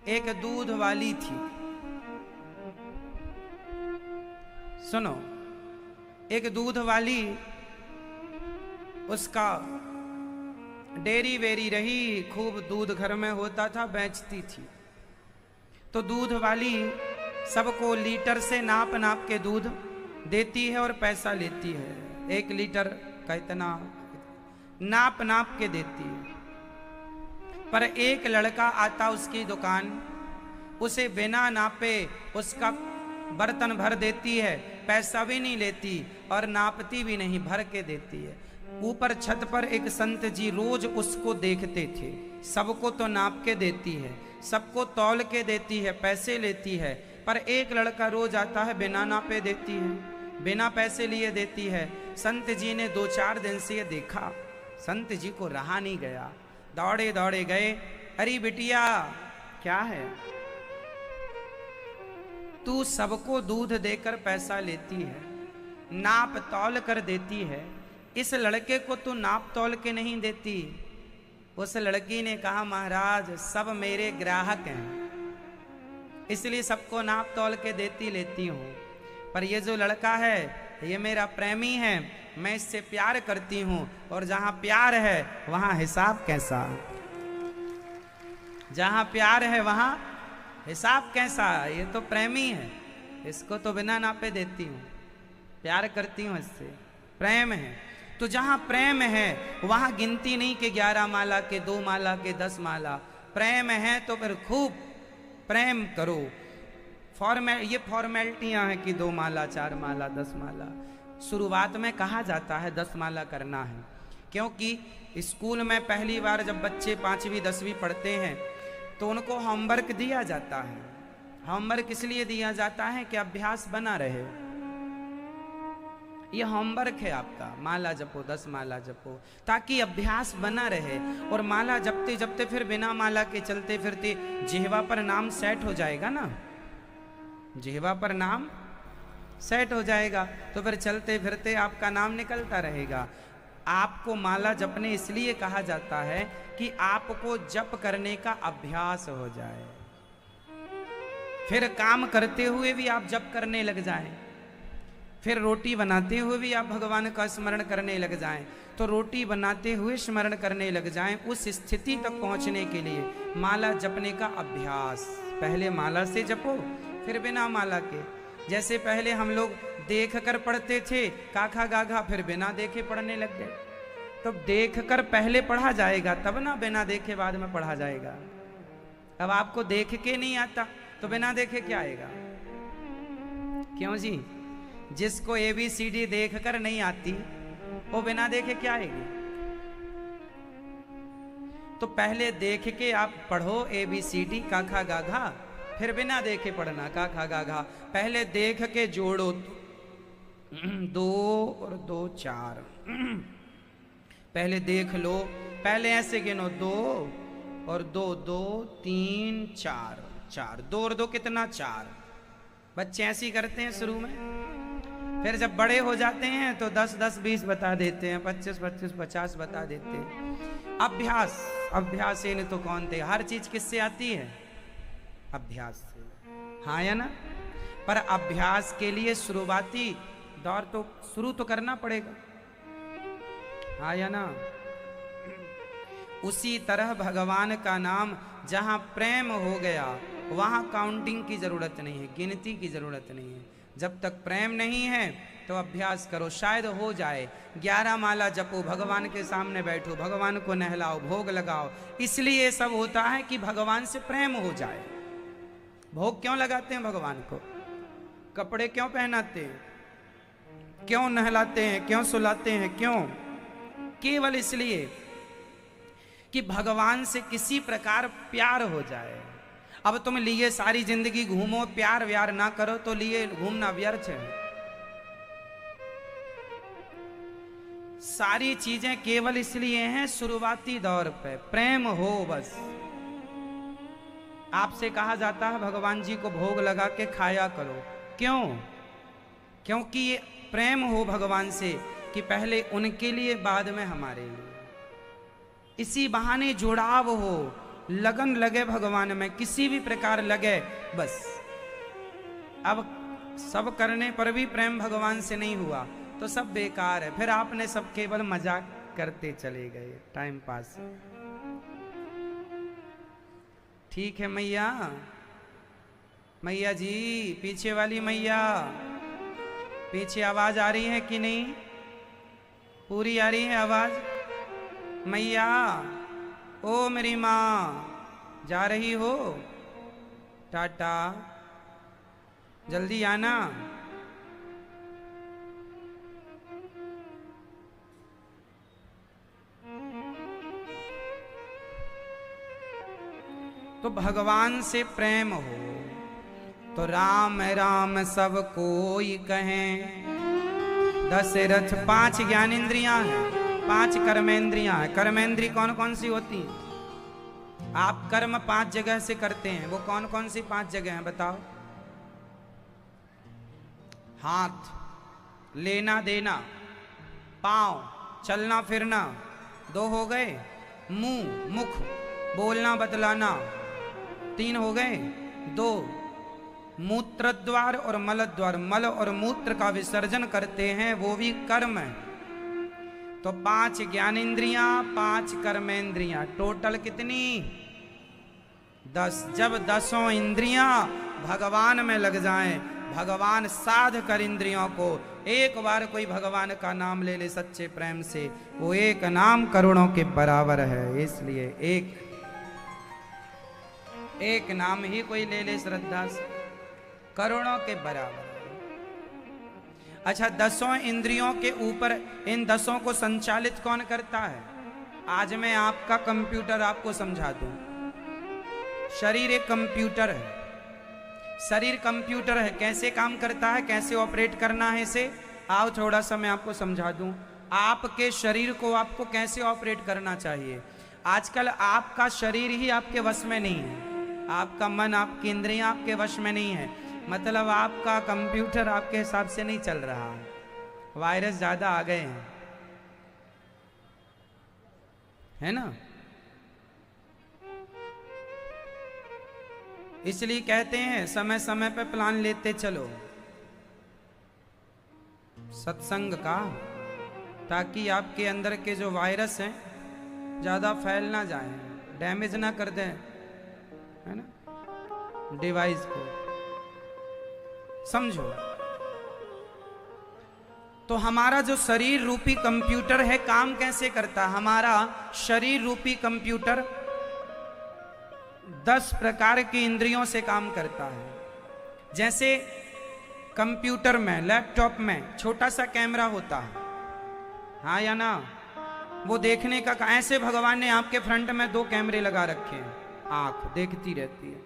एक दूध वाली थी। सुनो, एक दूध वाली, उसका डेरी वेरी रही, खूब दूध घर में होता था, बेचती थी। तो दूध वाली सबको लीटर से नाप नाप के दूध देती है और पैसा लेती है। 1 लीटर का इतना नाप नाप के देती है। पर एक लड़का आता उसकी दुकान, उसे बिना नापे उसका बर्तन भर देती है, पैसा भी नहीं लेती और नापती भी नहीं, भर के देती है। ऊपर छत पर एक संत जी रोज उसको देखते थे। सबको तो नाप के देती है, सबको तौल के देती है, पैसे लेती है, पर एक लड़का रोज आता है, बिना नापे देती है, बिना पैसे लिए देती है। संत जी ने 2-4 दिन से ये देखा, संत जी को रहा नहीं गया, दौड़े दौड़े गए। अरे बिटिया, क्या है? तू सबको दूध देकर पैसा लेती है, नाप तौल कर देती है, इस लड़के को तू नाप तौल के नहीं देती। उस लड़की ने कहा, महाराज सब मेरे ग्राहक हैं, इसलिए सबको नाप तौल के देती लेती हूँ, पर ये जो लड़का है ये मेरा प्रेमी है, मैं इससे प्यार करती हूँ, और जहाँ प्यार है वहाँ हिसाब कैसा? जहाँ प्यार है वहाँ हिसाब कैसा? ये तो प्रेमी है, इसको तो बिना नापे देती हूँ, प्यार करती हूँ इससे, प्रेम है। तो जहाँ प्रेम है वहाँ गिनती नहीं कि 11 माला के, 2 माला के, 10 माला। प्रेम है तो फिर खूब प्रेम करो। ये फॉर्मेलिटियाँ हैं कि 2 माला, 4 माला, 10 माला। शुरुआत में कहा जाता है 10 माला करना है, क्योंकि स्कूल में पहली बार जब बच्चे 5वीं 10वीं पढ़ते हैं तो उनको होमवर्क दिया जाता है। होमवर्क इसलिए दिया जाता है कि अभ्यास बना रहे। ये होमवर्क है आपका, माला जपो, 10 माला जपो, ताकि अभ्यास बना रहे। और माला जपते जपते फिर बिना माला के चलते फिरते जिह्वा पर नाम सेट हो जाएगा ना, जिह्वा पर नाम सेट हो जाएगा, तो फिर चलते फिरते आपका नाम निकलता रहेगा। आपको माला जपने इसलिए कहा जाता है कि आपको जप करने का अभ्यास हो जाए, फिर काम करते हुए भी आप जप करने लग जाएं, फिर रोटी बनाते हुए भी आप भगवान का स्मरण करने लग जाएं, तो रोटी बनाते हुए स्मरण करने लग जाएं। उस स्थिति तक पहुंचने के लिए माला जपने का अभ्यास, पहले माला से जपो फिर बिना माला के। जैसे पहले हम लोग देख कर पढ़ते थे, काखा गाघा, फिर बिना देखे पढ़ने लग गए। तो देख कर पहले पढ़ा जाएगा, तब ना बिना देखे बाद में पढ़ा जाएगा। अब आपको देख के नहीं आता तो बिना देखे क्या आएगा? क्यों जी? जिसको ABCD देख कर नहीं आती वो बिना देखे क्या आएगी? तो पहले देख के आप पढ़ो ABCD काखा गाघा, फिर बिना देखे पढ़ना काखा गाघा। पहले देख के जोड़ो 2 और 2 4, पहले देख लो, पहले ऐसे गिनो 2 और 2 2 3 4 4, 2 और 2 कितना? 4। बच्चे ऐसे ही करते हैं शुरू में, फिर जब बड़े हो जाते हैं तो 10 10 20 बता देते हैं, 25 25 50 बता देते हैं। अभ्यास, अभ्यास से नहीं तो कौन थे। हर चीज किससे आती है? अभ्यास से, हाँ या ना? पर अभ्यास के लिए शुरुआती दौर तो शुरू तो करना पड़ेगा, हाँ या ना? उसी तरह भगवान का नाम जहां प्रेम हो गया वहां काउंटिंग की जरूरत नहीं है, गिनती की जरूरत नहीं है। जब तक प्रेम नहीं है तो अभ्यास करो, शायद हो जाए। 11 माला जपो, भगवान के सामने बैठो, भगवान को नहलाओ, भोग लगाओ। इसलिए सब होता है कि भगवान से प्रेम हो जाए। भोग क्यों लगाते हैं भगवान को? कपड़े क्यों पहनाते हैं? क्यों नहलाते हैं? क्यों सुलाते हैं? क्यों? केवल इसलिए कि भगवान से किसी प्रकार प्यार हो जाए। अब तुम लिए सारी जिंदगी घूमो, प्यार व्यार ना करो तो लिए घूमना व्यर्थ है। सारी चीजें केवल इसलिए हैं शुरुआती दौर पे प्रेम हो बस। आपसे कहा जाता है भगवान जी को भोग लगा के खाया करो, क्यों? क्योंकि ये प्रेम हो भगवान से कि पहले उनके लिए बाद में हमारे लिए। इसी बहाने जुड़ाव हो लगन लगे भगवान में, किसी भी प्रकार लगे बस। अब सब करने पर भी प्रेम भगवान से नहीं हुआ तो सब बेकार है, फिर आपने सब केवल मजाक करते चले गए, टाइम पास। ठीक है मैया, मैया जी, पीछे वाली मैया, पीछे आवाज आ रही है कि नहीं? पूरी आ रही है आवाज? मैया, ओ मेरी माँ, जा रही हो? टाटा, जल्दी आना। तो भगवान से प्रेम हो तो राम राम सब कोई कहें। दशरथ 5 ज्ञानेंद्रियां हैं, 5 कर्मेंद्रियां हैं। कर्मेंद्रिय कौन कौन सी होती हैं? आप कर्म 5 जगह से करते हैं, वो कौन कौन सी 5 जगह हैं बताओ? हाथ, लेना देना, पांव, चलना फिरना, 2 हो गए। मुंह, मुख, बोलना बतलाना, 3 हो गए। 2 मूत्र द्वार और मल द्वार, मल और मूत्र का विसर्जन करते हैं, वो भी कर्म है। तो 5 ज्ञानेंद्रियां, 5 कर्मेंद्रियां, टोटल कितनी? 10। जब 10 इंद्रियां भगवान में लग जाएं, भगवान साध कर इंद्रियों को, एक बार कोई भगवान का नाम ले ले सच्चे प्रेम से, वो एक नाम करोड़ों के बराबर है। इसलिए एक नाम ही कोई ले ले श्रद्धा से, करोड़ों के बराबर। अच्छा, 10 इंद्रियों के ऊपर इन 10 को संचालित कौन करता है? आज मैं आपका कंप्यूटर आपको समझा दूं। शरीर एक कंप्यूटर है, शरीर कंप्यूटर है, कैसे काम करता है, कैसे ऑपरेट करना है इसे, आओ थोड़ा सा मैं आपको समझा दूं। आपके शरीर को आपको कैसे ऑपरेट करना चाहिए। आजकल आपका शरीर ही आपके वश में नहीं है, आपका मन, आपकी इंद्रियां आपके वश में नहीं है, मतलब आपका कंप्यूटर आपके हिसाब से नहीं चल रहा है, वायरस ज्यादा आ गए हैं, है ना? इसलिए कहते हैं समय समय पे प्लान लेते चलो सत्संग का, ताकि आपके अंदर के जो वायरस हैं ज्यादा फैल ना जाए, डैमेज ना कर दें, है ना, डिवाइस को। समझो, तो हमारा जो शरीर रूपी कंप्यूटर है काम कैसे करता है? हमारा शरीर रूपी कंप्यूटर 10 प्रकार की इंद्रियों से काम करता है। जैसे कंप्यूटर में, लैपटॉप में छोटा सा कैमरा होता है, हाँ या ना? वो देखने का, ऐसे भगवान ने आपके फ्रंट में 2 कैमरे लगा रखे हैं, आंख देखती रहती है।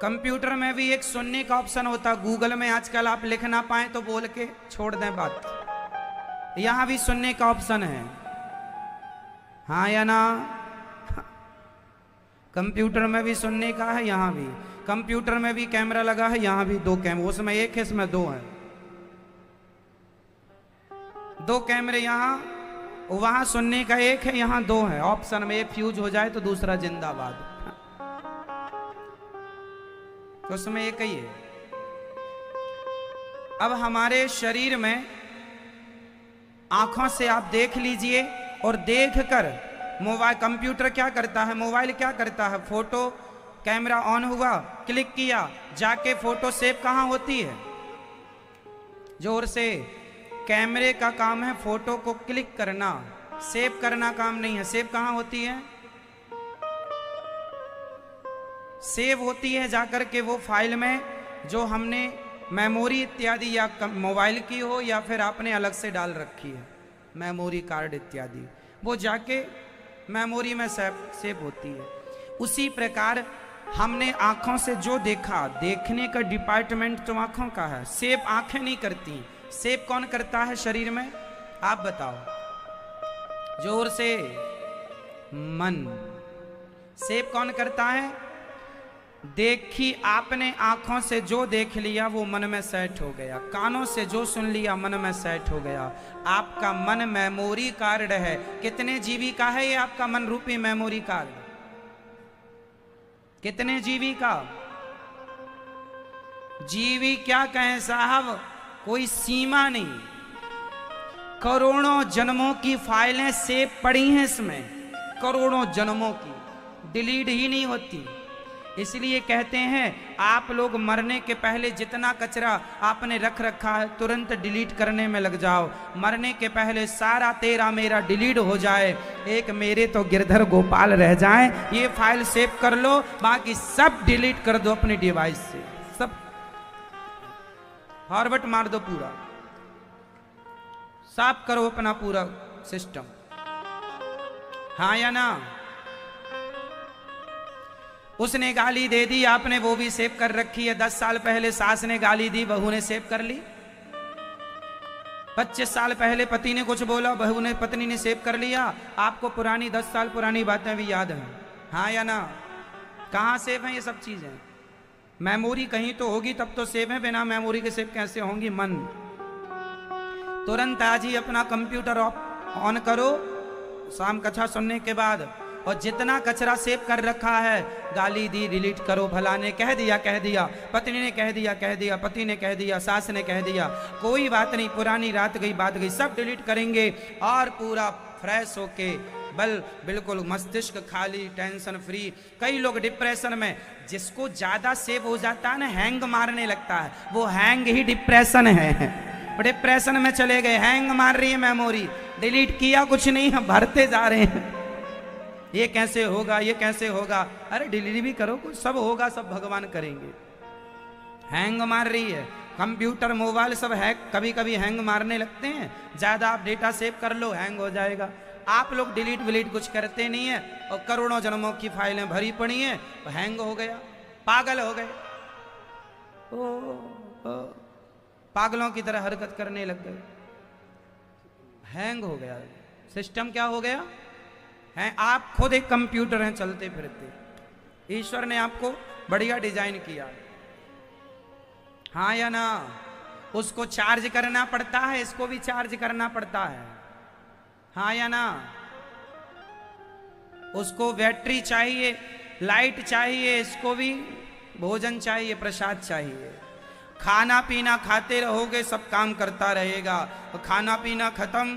कंप्यूटर में भी एक सुनने का ऑप्शन होता है, गूगल में आजकल आप लिख ना पाए तो बोल के छोड़ दें बात, यहां भी सुनने का ऑप्शन है, हाँ या ना? कंप्यूटर में भी सुनने का है, यहां भी। कंप्यूटर में भी कैमरा लगा है, यहां भी 2 कैमरे, उसमें 1 है, इसमें 2 है, 2 कैमरे यहां, वहां सुनने का 1 है, यहां 2 है। ऑप्शन में एक फ्यूज हो जाए तो दूसरा जिंदाबाद, तो उसमें एक ही है। अब हमारे शरीर में आंखों से आप देख लीजिए, और देखकर मोबाइल, कंप्यूटर क्या करता है, मोबाइल क्या करता है, फोटो, कैमरा ऑन हुआ, क्लिक किया, जाके फोटो सेव कहां होती है? जोर से। कैमरे का काम है फोटो को क्लिक करना, सेव करना काम नहीं है। सेव कहां होती है? सेव होती है जाकर के वो फाइल में जो हमने मेमोरी इत्यादि, या मोबाइल की हो या फिर आपने अलग से डाल रखी है मेमोरी कार्ड इत्यादि, वो जाके मेमोरी में सेव होती है। उसी प्रकार हमने आंखों से जो देखा, देखने का डिपार्टमेंट तो आंखों का है, सेव आंखें नहीं करती। सेव कौन करता है शरीर में, आप बताओ जोर से? मन। सेव कौन करता है? देखी आपने आंखों से जो देख लिया वो मन में सेट हो गया, कानों से जो सुन लिया मन में सेट हो गया। आपका मन मेमोरी कार्ड है। कितने जीबी का है ये आपका मन रूपी मेमोरी कार्ड? कितने जीबी का? जीबी क्या कहें साहब, कोई सीमा नहीं। करोड़ों जन्मों की फाइलें सेव पड़ी हैं इसमें, करोड़ों जन्मों की, डिलीट ही नहीं होती। इसलिए कहते हैं आप लोग मरने के पहले जितना कचरा आपने रख रखा है तुरंत डिलीट करने में लग जाओ। मरने के पहले सारा तेरा मेरा डिलीट हो जाए, एक मेरे तो गिरधर गोपाल रह जाएं। ये फाइल सेव कर लो, बाकी सब डिलीट कर दो अपने डिवाइस से, सब फॉरवर्ड मार दो, पूरा साफ करो अपना पूरा सिस्टम। हाँ या ना? उसने गाली दे दी, आपने वो भी सेव कर रखी है। 10 साल पहले सास ने गाली दी, बहू ने सेव कर ली। 25 साल पहले पति ने कुछ बोला, बहू ने पत्नी ने सेव कर लिया। आपको पुरानी 10 साल पुरानी बातें भी याद हैं। हाँ या ना? कहाँ सेव है ये सब चीजें? मेमोरी कहीं तो होगी तब तो सेव है, बिना मेमोरी के सेव कैसे होंगी? मन तुरंत आज ही अपना कंप्यूटर ऑन करो शाम कथा सुनने के बाद, और जितना कचरा सेव कर रखा है, गाली दी डिलीट करो, भला ने कह दिया, पत्नी ने कह दिया, पति ने कह दिया, सास ने कह दिया, कोई बात नहीं, पुरानी रात गई बात गई, सब डिलीट करेंगे और पूरा फ्रेश होके बिल्कुल मस्तिष्क खाली, टेंशन फ्री। कई लोग डिप्रेशन में, जिसको ज्यादा सेव हो जाता है ना, हैंग मारने लगता है, वो हैंग ही डिप्रेशन है। डिप्रेशन में चले गए, हैंग मार रही है मेमोरी, डिलीट किया कुछ नहीं, हम भरते जा रहे हैं। ये कैसे होगा, ये कैसे होगा? अरे डिलीट भी करो, कुछ सब होगा, सब भगवान करेंगे। हैंग मार रही है कंप्यूटर, मोबाइल सब हैक, कभी कभी हैंग मारने लगते हैं। ज्यादा आप डेटा सेव कर लो, हैंग हो जाएगा। आप लोग डिलीट विलीट कुछ करते नहीं है, और करोड़ों जन्मों की फाइलें भरी पड़ी हैं, तो हैंग हो गया, पागल हो गए, पागलों की तरह हरकत करने लग गए, हैंग हो गया सिस्टम। क्या हो गया है? आप खुद एक कंप्यूटर हैं चलते फिरते। ईश्वर ने आपको बढ़िया डिजाइन किया, हाँ या ना? उसको चार्ज करना पड़ता है, इसको भी चार्ज करना पड़ता है, हाँ या ना? उसको बैटरी चाहिए, लाइट चाहिए, इसको भी भोजन चाहिए, प्रसाद चाहिए। खाना पीना खाते रहोगे, सब काम करता रहेगा, और खाना पीना खत्म,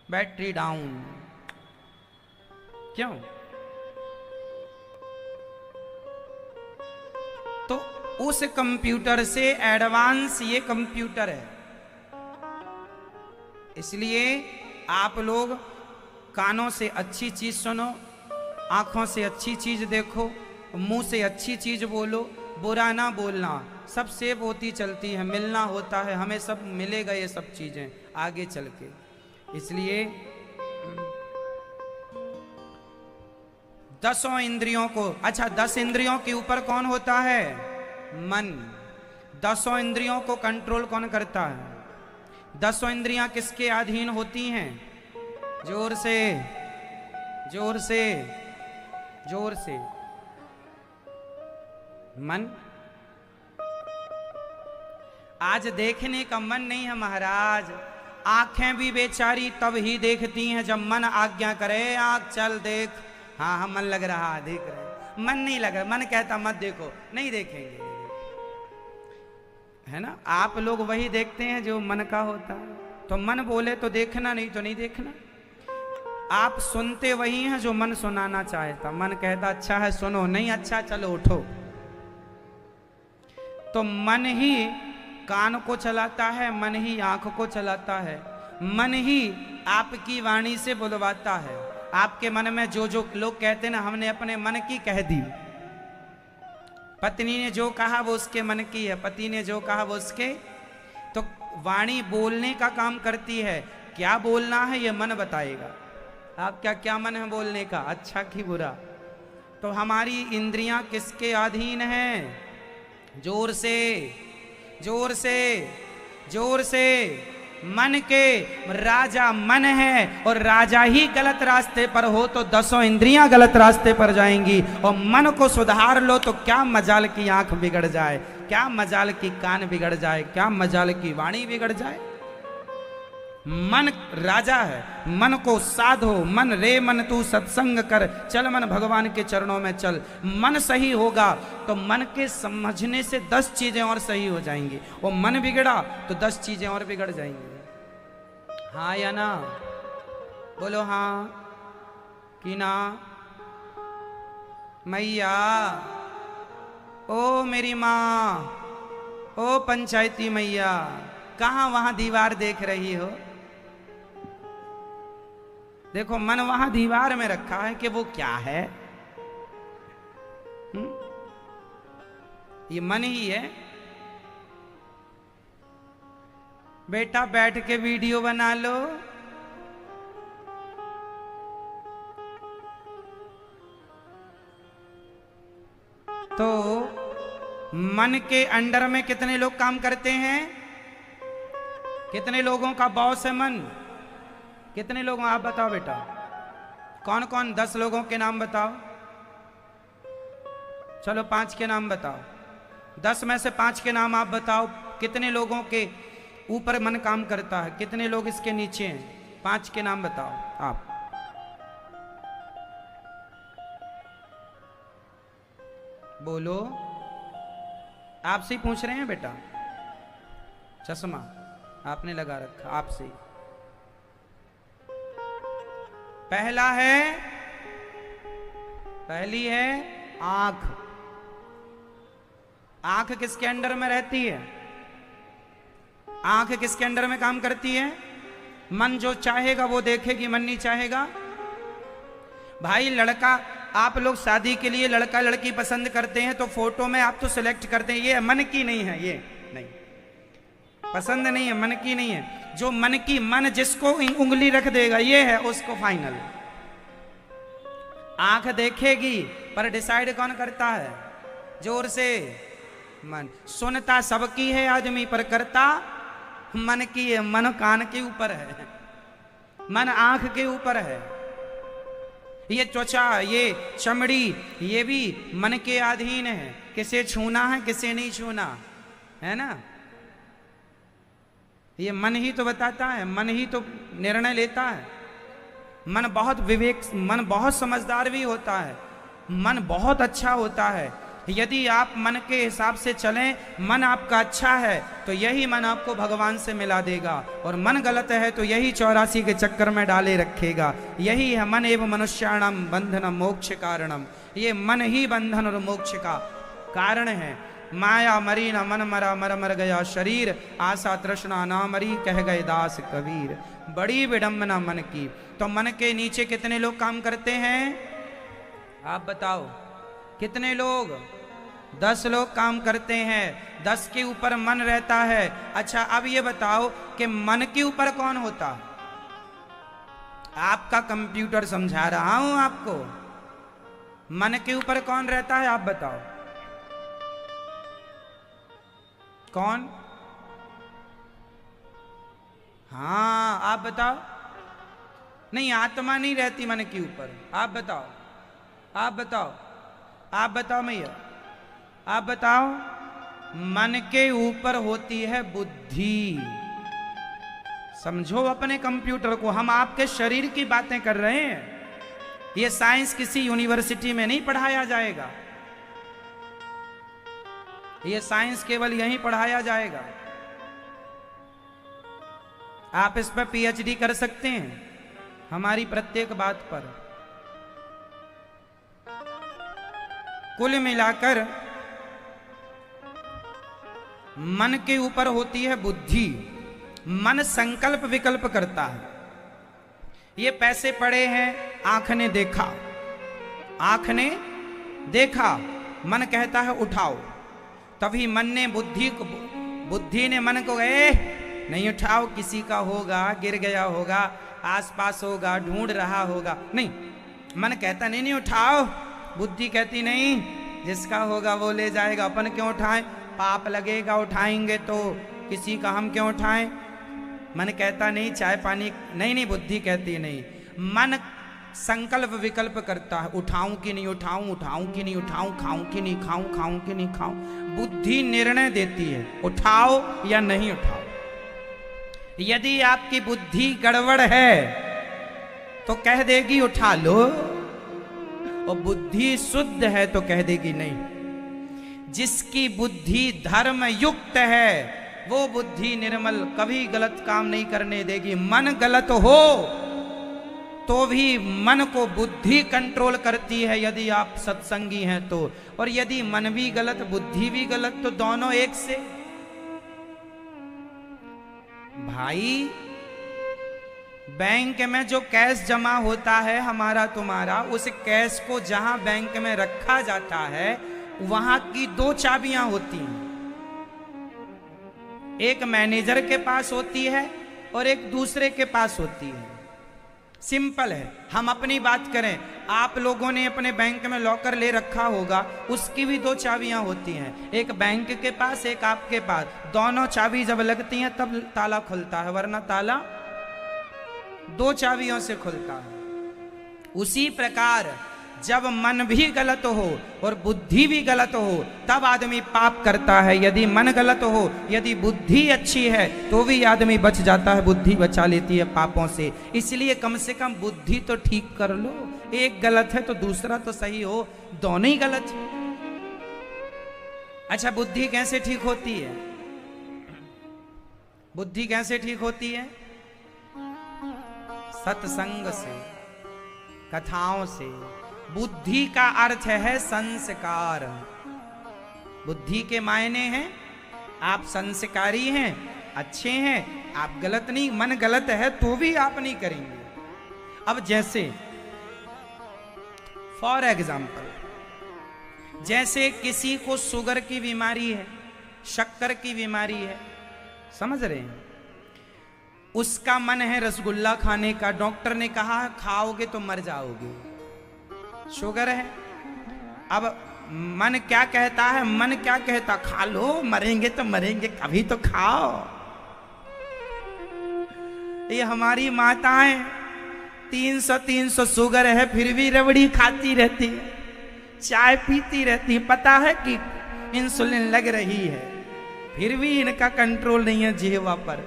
बैटरी डाउन। क्यों? तो उस कंप्यूटर से एडवांस ये कंप्यूटर है। इसलिए आप लोग कानों से अच्छी चीज सुनो, आंखों से अच्छी चीज देखो, मुंह से अच्छी चीज बोलो, बुरा ना बोलना। सब सेव होती चलती है, मिलना होता है, हमें सब मिलेगा ये सब चीजें आगे चल के। इसलिए 10 इंद्रियों को, अच्छा 10 इंद्रियों के ऊपर कौन होता है? मन। 10 इंद्रियों को कंट्रोल कौन करता है? 10 इंद्रियां किसके अधीन होती हैं? जोर से, जोर से, जोर से। मन। आज देखने का मन नहीं है महाराज, आंखें भी बेचारी तब ही देखती हैं जब मन आज्ञा करे, आंख चल देख। हाँ हाँ मन लग रहा है, देख रहे। मन नहीं लगा, मन कहता मत देखो, नहीं देखेंगे, है ना? आप लोग वही देखते हैं जो मन का होता है, तो मन बोले तो देखना, नहीं तो नहीं देखना। आप सुनते वही हैं जो मन सुनाना चाहता। मन कहता अच्छा है सुनो, नहीं अच्छा चलो उठो। तो मन ही कान को चलाता है, मन ही आंख को चलाता है, मन ही आपकी वाणी से बुलवाता है। आपके मन में जो जो लोग कहते हैं ना, हमने अपने मन की कह दी। पत्नी ने जो कहा वो उसके मन की है, पति ने जो कहा वो उसके। तो वाणी बोलने का काम करती है, क्या बोलना है ये मन बताएगा। आपका क्या मन है बोलने का, अच्छा कि बुरा? तो हमारी इंद्रियां किसके अधीन हैं? जोर से, जोर से, जोर से। मन के राजा मन है, और राजा ही गलत रास्ते पर हो तो 10 इंद्रियां गलत रास्ते पर जाएंगी। और मन को सुधार लो तो क्या मजाल की आंख बिगड़ जाए, क्या मजाल की कान बिगड़ जाए, क्या मजाल की वाणी बिगड़ जाए। मन राजा है, मन को साधो। मन रे मन तू सत्संग कर, चल मन भगवान के चरणों में चल। मन सही होगा तो मन के समझने से 10 चीजें और सही हो जाएंगी, और मन बिगड़ा तो 10 चीजें और बिगड़ जाएंगी। हाँ या ना? बोलो हाँ कि ना? मैया, ओ मेरी माँ, ओ पंचायती मैया, कहाँ वहां दीवार देख रही हो? देखो मन वहां दीवार में रखा है कि वो क्या है? ये मन ही है। बेटा बैठ के वीडियो बना लो। तो मन के अंडर में कितने लोग काम करते हैं? कितने लोगों का बॉस है मन? कितने लोग? आप बताओ बेटा, कौन कौन? 10 लोगों के नाम बताओ। चलो 5 के नाम बताओ। 10 में से 5 के नाम आप बताओ। कितने लोगों के ऊपर मन काम करता है, कितने लोग इसके नीचे हैं? 5 के नाम बताओ आप। बोलो। आपसे ही पूछ रहे हैं बेटा, चश्मा आपने लगा रखा, आपसे। पहली है आंख। आंख किसके अंडर में रहती है? आंख किसके अंडर में काम करती है? मन जो चाहेगा वो देखेगी, मन नहीं चाहेगा। भाई लड़का, आप लोग शादी के लिए लड़का लड़की पसंद करते हैं तो फोटो में आप तो सिलेक्ट करते हैं, ये मन की नहीं है, ये नहीं पसंद नहीं है, मन की नहीं है। जो मन की, मन जिसको उंगली रख देगा ये है उसको फाइनल। आंख देखेगी पर डिसाइड कौन करता है? जोर से मन। सुनता सबकी है आदमी पर करता मन की है। मन कान के ऊपर है, मन आंख के ऊपर है। ये त्वचा, ये चमड़ी, ये भी मन के अधीन है। किसे छूना है किसे नहीं छूना है ना, ये मन ही तो बताता है, मन ही तो निर्णय लेता है। मन बहुत विवेक, मन बहुत समझदार भी होता है, मन बहुत अच्छा होता है। यदि आप मन के हिसाब से चलें, मन आपका अच्छा है तो यही मन आपको भगवान से मिला देगा, और मन गलत है तो यही 84 के चक्कर में डाले रखेगा। यही है मन एवं मनुष्याणाम बंधनम मोक्ष कारणम। ये मन ही बंधन और मोक्ष का कारण है। माया मरी न मन मरा, मर मर गया शरीर, आशा तृष्णा ना मरी, कह गए दास कबीर। बड़ी विडंबना मन की। तो मन के नीचे कितने लोग काम करते हैं? आप बताओ कितने लोग? 10 लोग काम करते हैं। 10 के ऊपर मन रहता है। अच्छा अब ये बताओ कि मन के ऊपर कौन होता? आपका कंप्यूटर समझा रहा हूं आपको। मन के ऊपर कौन रहता है आप बताओ? कौन? हाँ आप बताओ। नहीं, आत्मा नहीं रहती मन के ऊपर। आप बताओ, आप बताओ, आप बताओ मैया, आप बताओ। मन के ऊपर होती है बुद्धि। समझो अपने कंप्यूटर को। हम आपके शरीर की बातें कर रहे हैं। यह साइंस किसी यूनिवर्सिटी में नहीं पढ़ाया जाएगा। यह साइंस केवल यहीं पढ़ाया जाएगा। आप इस पर पीएचडी कर सकते हैं हमारी प्रत्येक बात पर। कुल मिलाकर मन के ऊपर होती है बुद्धि। मन संकल्प विकल्प करता है। ये पैसे पड़े हैं, आंख ने देखा, आंख ने देखा, मन कहता है उठाओ। तभी मन ने बुद्धि ने मन को नहीं उठाओ, किसी का होगा, गिर गया होगा, आसपास होगा, ढूंढ रहा होगा। नहीं, मन कहता नहीं नहीं उठाओ। बुद्धि कहती नहीं, जिसका होगा वो ले जाएगा, अपन क्यों उठाएं, पाप लगेगा उठाएंगे तो, किसी का हम क्यों उठाएं। मन कहता नहीं चाय पानी, नहीं नहीं, बुद्धि कहती नहीं। मन संकल्प विकल्प करता है, उठाऊं कि नहीं उठाऊं, उठाऊं कि नहीं उठाऊं, खाऊं कि नहीं खाऊं, खाऊं कि नहीं खाऊं। बुद्धि निर्णय देती है उठाओ या नहीं उठाओ। यदि आपकी बुद्धि गड़बड़ है तो कह देगी उठा लो, और बुद्धि शुद्ध है तो कह देगी नहीं। जिसकी बुद्धि धर्म युक्त है वो बुद्धि निर्मल, कभी गलत काम नहीं करने देगी। मन गलत हो तो भी मन को बुद्धि कंट्रोल करती है यदि आप सत्संगी हैं तो, और यदि मन भी गलत बुद्धि भी गलत तो दोनों एक से। भाई बैंक में जो कैश जमा होता है हमारा तुम्हारा, उस कैश को जहां बैंक में रखा जाता है वहां की दो चाबियां होती हैं। एक मैनेजर के पास होती है और एक दूसरे के पास होती है। सिंपल है। हम अपनी बात करें, आप लोगों ने अपने बैंक में लॉकर ले रखा होगा, उसकी भी दो चाबियां होती हैं, एक बैंक के पास एक आपके पास। दोनों चाबी जब लगती हैं तब ताला खुलता है, वरना ताला दो चाबियों से खुलता है। उसी प्रकार जब मन भी गलत हो और बुद्धि भी गलत हो तब आदमी पाप करता है। यदि मन गलत हो, यदि बुद्धि अच्छी है तो भी आदमी बच जाता है, बुद्धि बचा लेती है पापों से। इसलिए कम से कम बुद्धि तो ठीक कर लो। एक गलत है तो दूसरा तो सही हो, दोनों ही गलत है। अच्छा, बुद्धि कैसे ठीक होती है? बुद्धि कैसे ठीक होती है? सत्संग से, कथाओं से। बुद्धि का अर्थ है संस्कार। बुद्धि के मायने हैं आप संस्कारी हैं, अच्छे हैं, आप गलत नहीं। मन गलत है तो भी आप नहीं करेंगे। अब जैसे फॉर एग्जाम्पल, जैसे किसी को शुगर की बीमारी है, शक्कर की बीमारी है, समझ रहे हैं, उसका मन है रसगुल्ला खाने का। डॉक्टर ने कहा खाओगे तो मर जाओगे, शुगर है। अब मन क्या कहता है? मन क्या कहता? खा लो, मरेंगे तो मरेंगे, कभी तो खाओ। ये हमारी माताएं 300 शुगर है फिर भी रबड़ी खाती रहती है, चाय पीती रहती है, पता है कि इंसुलिन लग रही है, फिर भी इनका कंट्रोल नहीं है जिह्वा पर।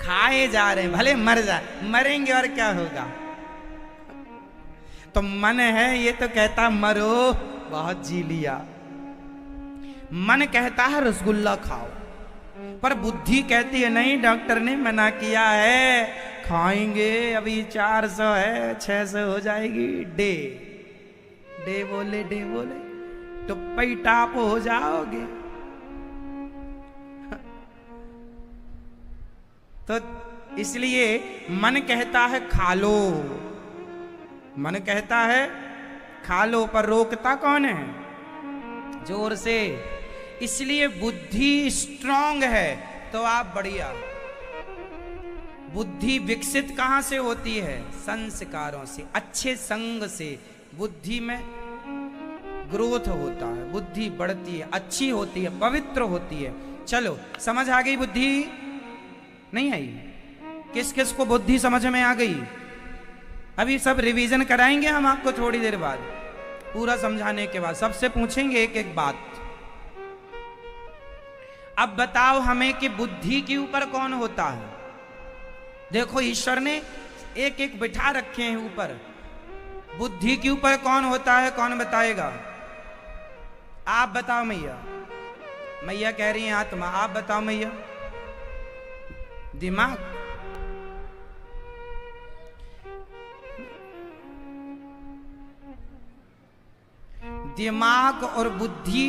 खाए जा रहे हैं, भले मर जाए, मरेंगे और क्या होगा। तो मन है ये तो कहता मरो, बहुत जी लिया। मन कहता है रसगुल्ला खाओ, पर बुद्धि कहती है नहीं, डॉक्टर ने मना किया है, खाएंगे, अभी 400 है, 600 हो जाएगी। डे बोले तो पई टाप हो जाओगे। तो इसलिए मन कहता है खा लो, मन कहता है खा लो, पर रोकता कौन है? जोर से। इसलिए बुद्धि स्ट्रांग है तो आप बढ़िया। बुद्धि विकसित कहां से होती है? संस्कारों से, अच्छे संग से बुद्धि में ग्रोथ होता है, बुद्धि बढ़ती है, अच्छी होती है, पवित्र होती है। चलो समझ आ गई? बुद्धि नहीं आई? किस किस को बुद्धि समझ में आ गई? अभी सब रिवीजन कराएंगे हम आपको थोड़ी देर बाद, पूरा समझाने के बाद सबसे पूछेंगे एक एक बात। अब बताओ हमें कि बुद्धि के ऊपर कौन होता है? देखो ईश्वर ने एक एक बिठा रखे हैं ऊपर। बुद्धि के ऊपर कौन होता है? कौन बताएगा? आप बताओ मैया। मैया कह रही हैं आत्मा, आप बताओ मैया। दिमाग? दिमाग और बुद्धि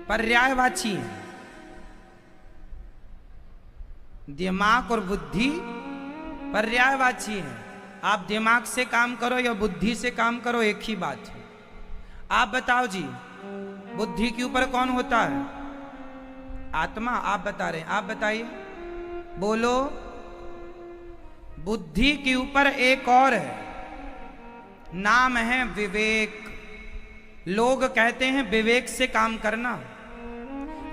पर्यायवाची है। दिमाग और बुद्धि पर्यायवाची है। आप दिमाग से काम करो या बुद्धि से काम करो, एक ही बात है। आप बताओ जी, बुद्धि के ऊपर कौन होता है? आत्मा। आप बता रहे हैं, आप बताइए, बोलो। बुद्धि के ऊपर एक और है, नाम है विवेक। लोग कहते हैं विवेक से काम करना।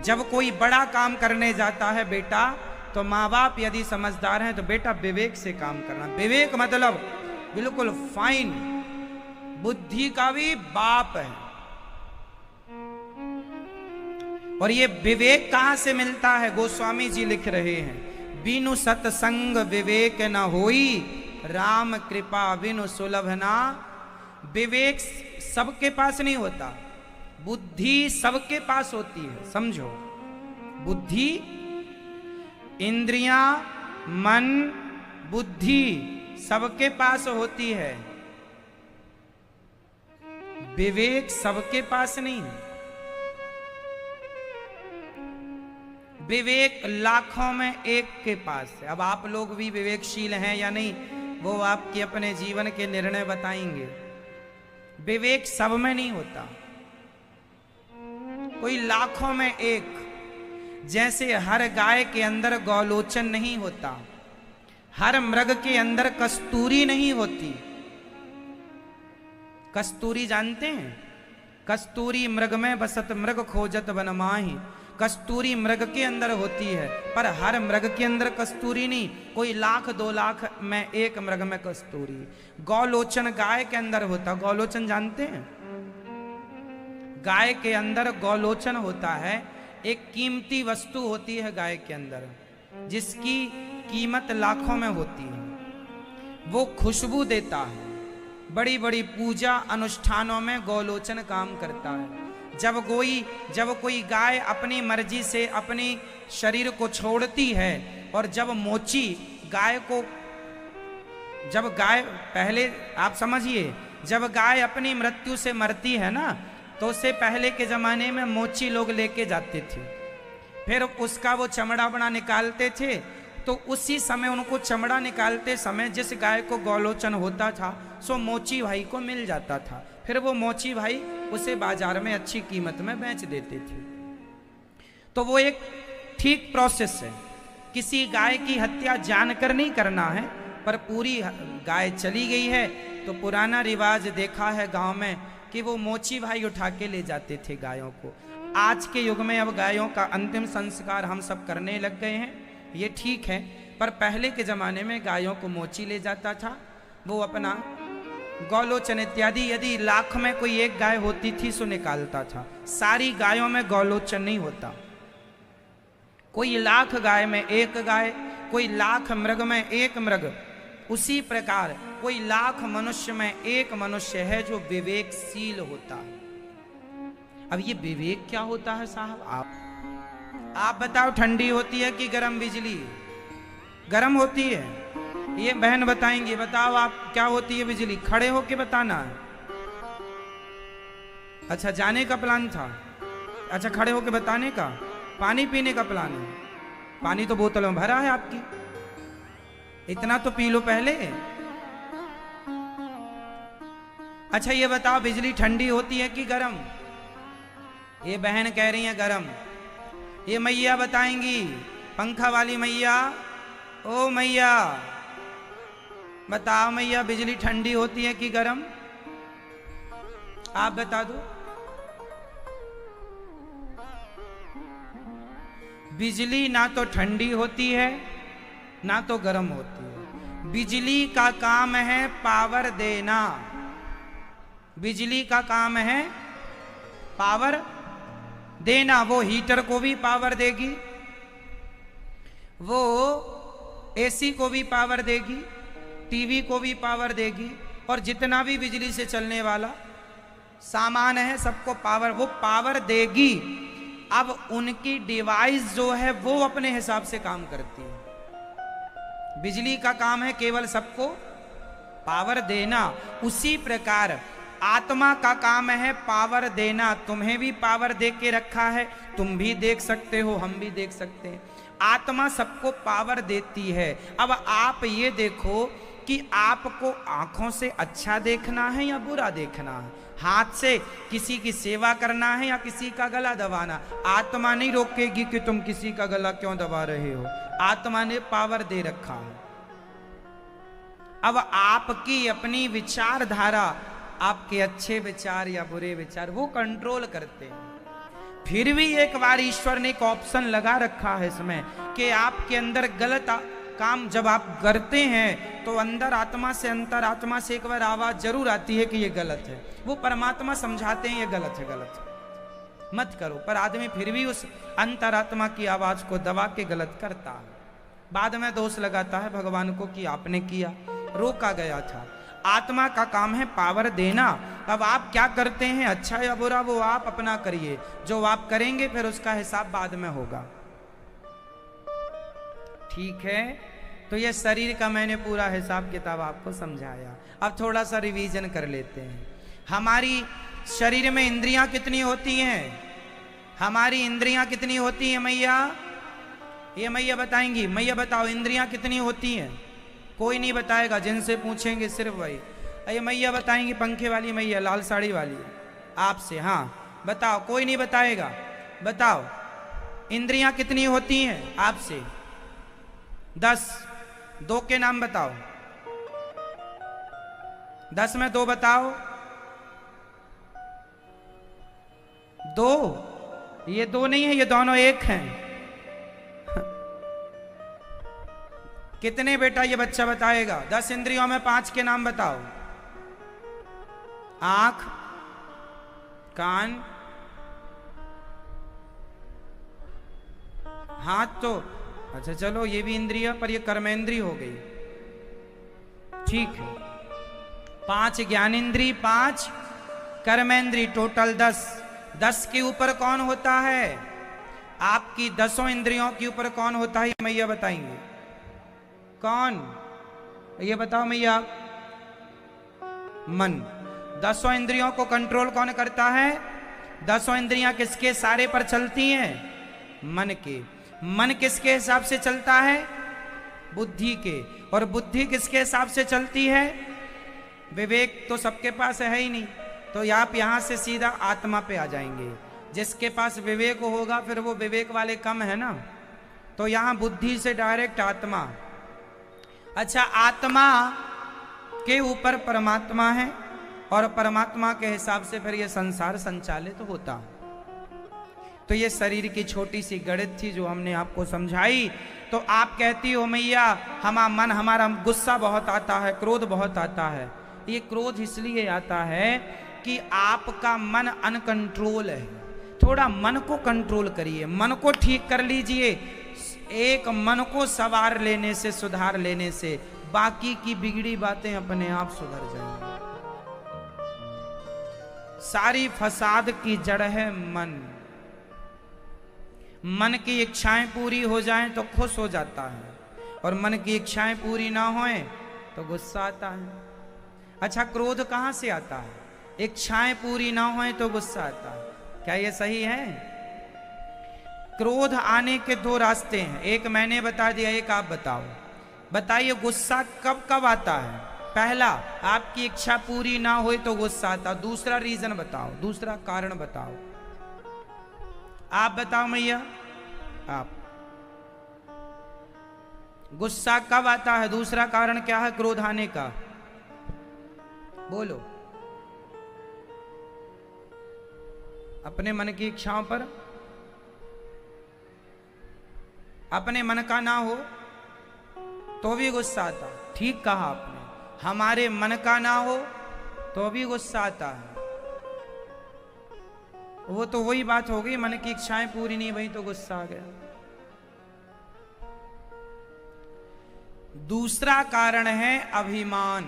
जब कोई बड़ा काम करने जाता है बेटा तो माँ बाप यदि समझदार हैं तो बेटा विवेक से काम करना। विवेक मतलब बिल्कुल फाइन, बुद्धि का भी बाप है। और ये विवेक कहां से मिलता है? गोस्वामी जी लिख रहे हैं, बिनु सत्संग विवेक न होई, राम कृपा बिनु सुलभ ना। विवेक सबके पास नहीं होता, बुद्धि सबके पास होती है। समझो, बुद्धि, इंद्रियां, मन, बुद्धि सबके पास होती है, विवेक सबके पास नहीं। विवेक लाखों में एक के पास है। अब आप लोग भी विवेकशील हैं या नहीं, वो आपके अपने जीवन के निर्णय बताएंगे। विवेक सब में नहीं होता, कोई लाखों में एक। जैसे हर गाय के अंदर गौलोचन नहीं होता, हर मृग के अंदर कस्तूरी नहीं होती। कस्तूरी जानते हैं? कस्तूरी मृग में बसत मृग खोजत बन माही। कस्तूरी मृग के अंदर होती है, पर हर मृग के अंदर कस्तूरी नहीं। कोई लाख 2 लाख में एक मृग में कस्तूरी। गौलोचन गाय के अंदर होता। गौलोचन जानते हैं? गाय के अंदर गौलोचन होता है, एक कीमती वस्तु होती है गाय के अंदर, जिसकी कीमत लाखों में होती है। वो खुशबू देता है। बड़ी बड़ी पूजा अनुष्ठानों में गौलोचन काम करता है। जब कोई गाय अपनी मर्जी से अपनी शरीर को छोड़ती है, और जब मोची गाय को, जब गाय, पहले आप समझिए, जब गाय अपनी मृत्यु से मरती है ना, तो उससे पहले के जमाने में मोची लोग लेके जाते थे, फिर उसका वो चमड़ा बड़ा निकालते थे। तो उसी समय उनको चमड़ा निकालते समय जिस गाय को गौलोचन होता था, सो मोची भाई को मिल जाता था। फिर वो मोची भाई उसे बाजार में अच्छी कीमत में बेच देते थे। तो वो एक ठीक प्रोसेस है। किसी गाय की हत्या जानकर नहीं करना है, पर पूरी गाय चली गई है तो पुराना रिवाज देखा है गांव में कि वो मोची भाई उठा के ले जाते थे गायों को। आज के युग में अब गायों का अंतिम संस्कार हम सब करने लग गए हैं, ये ठीक है, पर पहले के जमाने में गायों को मोची ले जाता था, वो अपना गौलोचन इत्यादि, यदि लाख में कोई एक गाय होती थी सो निकालता था। सारी गायों में गौलोचन नहीं होता। कोई लाख गाय में एक गाय, कोई लाख मृग में एक मृग। उसी प्रकार कोई लाख मनुष्य में एक मनुष्य है जो विवेकशील होता है। अब ये विवेक क्या होता है साहब? आप बताओ, ठंडी होती है कि गर्म बिजली? गर्म होती है। ये बहन बताएंगी, बताओ आप क्या होती है बिजली? खड़े होके बताना है। अच्छा, जाने का प्लान था? अच्छा, खड़े होके बताने का। पानी पीने का प्लान है? पानी तो बोतल में भरा है आपकी, इतना तो पी लो पहले। अच्छा ये बताओ, बिजली ठंडी होती है कि गर्म? ये बहन कह रही है गर्म। ये मैया बताएंगी, पंखा वाली मैया, ओ मैया बताओ मैया, बिजली ठंडी होती है कि गर्म? आप बता दो। बिजली ना तो ठंडी होती है ना तो गर्म होती है। बिजली का काम है पावर देना। बिजली का काम है पावर देना। वो हीटर को भी पावर देगी, वो एसी को भी पावर देगी, टीवी को भी पावर देगी, और जितना भी बिजली से चलने वाला सामान है सबको पावर, वो पावर देगी। अब उनकी डिवाइस जो है वो अपने हिसाब से काम करती है। बिजली का काम है केवल सबको पावर देना। उसी प्रकार आत्मा का काम है पावर देना। तुम्हें भी पावर दे के रखा है, तुम भी देख सकते हो, हम भी देख सकते हैं। आत्मा सबको पावर देती है। अब आप ये देखो कि आपको आंखों से अच्छा देखना है या बुरा देखना है, हाथ से किसी की सेवा करना है या किसी का गला दबाना। आत्मा नहीं रोकेगी कि तुम किसी का गला क्यों दबा रहे हो, आत्मा ने पावर दे रखा है। अब आपकी अपनी विचारधारा, आपके अच्छे विचार या बुरे विचार, वो कंट्रोल करते हैं। फिर भी एक बार ईश्वर ने एक ऑप्शन लगा रखा है इसमें कि आपके अंदर गलत काम जब आप करते हैं तो अंदर आत्मा से अंतर आत्मा से एक बार आवाज जरूर आती है कि ये गलत है। वो परमात्मा समझाते हैं ये गलत है, गलत है, मत करो, पर आदमी फिर भी उस अंतरात्मा की आवाज को दबा के गलत करता है। बाद में दोष लगाता है भगवान को कि आपने किया, रोका गया था। आत्मा का काम है पावर देना। अब आप क्या करते हैं, अच्छा या बुरा, वो आप अपना करिए। जो आप करेंगे फिर उसका हिसाब बाद में होगा। ठीक है, तो ये शरीर का मैंने पूरा हिसाब किताब आपको समझाया। अब थोड़ा सा रिवीजन कर लेते हैं। हमारी शरीर में इंद्रियां कितनी होती हैं? हमारी इंद्रियां कितनी होती हैं मैया? ये मैया बताएंगी। मैया बताओ इंद्रियां कितनी होती हैं? कोई नहीं बताएगा, जिनसे पूछेंगे सिर्फ वही। ये मैया बताएंगी, पंखे वाली मैया, लाल साड़ी वाली, आपसे। हाँ बताओ, कोई नहीं बताएगा। बताओ इंद्रियां कितनी होती हैं आपसे? 10। 2 के नाम बताओ। 10 में 2 बताओ। 2? ये 2 नहीं है, ये दोनों एक हैं। कितने बेटा ये बच्चा बताएगा? 10 इंद्रियों में 5 के नाम बताओ। आंख, कान, हाथ तो अच्छा चलो ये भी इंद्रिय, पर ये कर्मेंद्री हो गई। ठीक है, 5 ज्ञानेंद्री, 5 कर्मेंद्री, टोटल 10। 10 के ऊपर कौन होता है? आपकी 10 इंद्रियों के ऊपर कौन होता है? मैया बताएंगे। कौन? ये बताओ मैया। मन। 10 इंद्रियों को कंट्रोल कौन करता है? 10 इंद्रियां किसके सारे पर चलती हैं? मन के। मन किसके हिसाब से चलता है? बुद्धि के। और बुद्धि किसके हिसाब से चलती है? विवेक तो सबके पास है ही नहीं, तो आप यहां से सीधा आत्मा पे आ जाएंगे। जिसके पास विवेक होगा फिर वो विवेक वाले कम है ना, तो यहां बुद्धि से डायरेक्ट आत्मा। अच्छा, आत्मा के ऊपर परमात्मा है और परमात्मा के हिसाब से फिर ये संसार संचालित होता। तो ये शरीर की छोटी सी गणित थी जो हमने आपको समझाई। तो आप कहती हो मैया हमारा गुस्सा बहुत आता है, क्रोध बहुत आता है। ये क्रोध इसलिए आता है कि आपका मन अनकंट्रोल है। थोड़ा मन को कंट्रोल करिए, मन को ठीक कर लीजिए। एक मन को सवार लेने से, सुधार लेने से बाकी की बिगड़ी बातें अपने आप सुधर जाएंगी। सारी फसाद की जड़ है मन। मन की इच्छाएं पूरी हो जाएं तो खुश हो जाता है, और मन की इच्छाएं पूरी ना होएं तो गुस्सा आता है। अच्छा, क्रोध कहां से आता है? इच्छाएं पूरी ना होएं तो गुस्सा आता है। क्या ये सही है? क्रोध आने के 2 रास्ते हैं, एक मैंने बता दिया, एक आप बताओ। बताइए गुस्सा कब कब आता है? पहला, आपकी इच्छा पूरी ना हो तो गुस्सा आता। दूसरा रीजन बताओ, दूसरा कारण बताओ। आप बताओ मैया, आप। गुस्सा कब आता है? दूसरा कारण क्या है क्रोध आने का? बोलो। अपने मन की इच्छाओं पर, अपने मन का ना हो तो भी गुस्सा आता। ठीक कहा आपने, हमारे मन का ना हो तो भी गुस्सा आता है। वो तो वही बात हो गई, मन की इच्छाएं पूरी नहीं हुई तो गुस्सा आ गया। दूसरा कारण है अभिमान।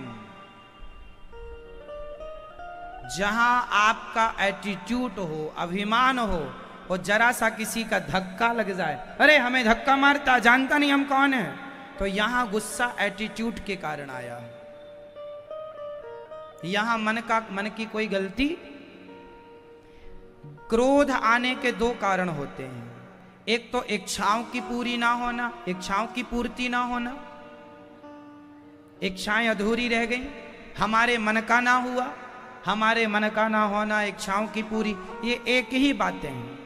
जहां आपका एटीट्यूड हो, अभिमान हो, और जरा सा किसी का धक्का लग जाए, अरे हमें धक्का मारता, जानता नहीं हम कौन है, तो यहां गुस्सा एटीट्यूड के कारण आया। यहां मन की कोई गलती। क्रोध आने के 2 कारण होते हैं। एक तो इच्छाओं की पूरी ना होना, इच्छाओं की पूर्ति ना होना, इच्छाएं अधूरी रह गई, हमारे मन का ना हुआ, हमारे मन का ना होना, इच्छाओं की पूरी, ये एक ही बातें हैं,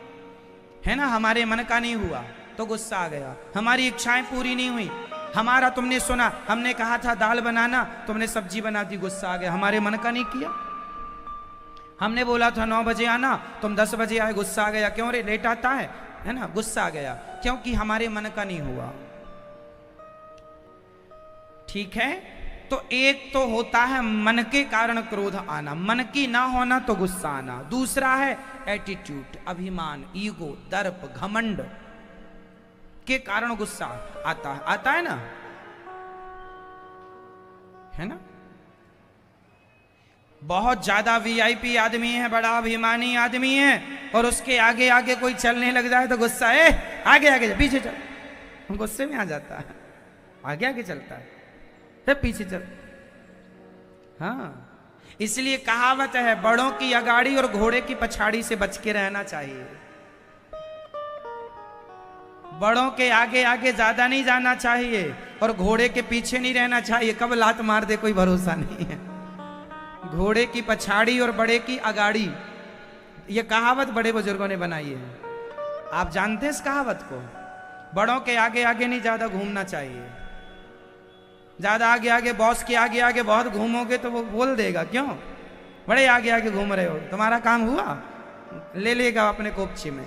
है ना। हमारे मन का नहीं हुआ तो गुस्सा आ गया, हमारी इच्छाएं पूरी नहीं हुई, हमारा तुमने सुना, हमने कहा था दाल बनाना, तुमने सब्जी बना दी, गुस्सा आ गया, हमारे मन का नहीं किया। हमने बोला था 9 बजे आना, तुम 10 बजे आए, गुस्सा आ गया। क्यों रे, लेट आता है ना, गुस्सा आ गया, क्योंकि हमारे मन का नहीं हुआ। ठीक है, तो एक तो होता है मन के कारण क्रोध आना, मन की ना होना तो गुस्सा आना। दूसरा है एटीट्यूड, अभिमान, ईगो, दर्प, घमंड के कारण गुस्सा आता है ना, है ना। बहुत ज्यादा वीआईपी आदमी है, बड़ा अभिमानी आदमी है, और उसके आगे आगे कोई चलने लग जाए तो गुस्सा, आगे आगे पीछे चल, गुस्से में आ जाता है, आगे आगे चलता है, फिर पीछे चल। हाँ, इसलिए कहावत है, बड़ों की अगाड़ी और घोड़े की पछाड़ी से बच के रहना चाहिए। बड़ों के आगे आगे ज्यादा नहीं जाना चाहिए और घोड़े के पीछे नहीं रहना चाहिए, कब लात मार दे कोई भरोसा नहीं है। घोड़े की पछाड़ी और बड़े की अगाड़ी, ये कहावत बड़े बुजुर्गों ने बनाई है। आप जानते हैं इस कहावत को? बड़ों के आगे आगे नहीं ज्यादा घूमना चाहिए। ज्यादा आगे आगे, बॉस के आगे आगे बहुत घूमोगे तो वो बोल देगा, क्यों बड़े आगे आगे घूम रहे हो, तुम्हारा काम हुआ, ले लेगा अपने कोपची में।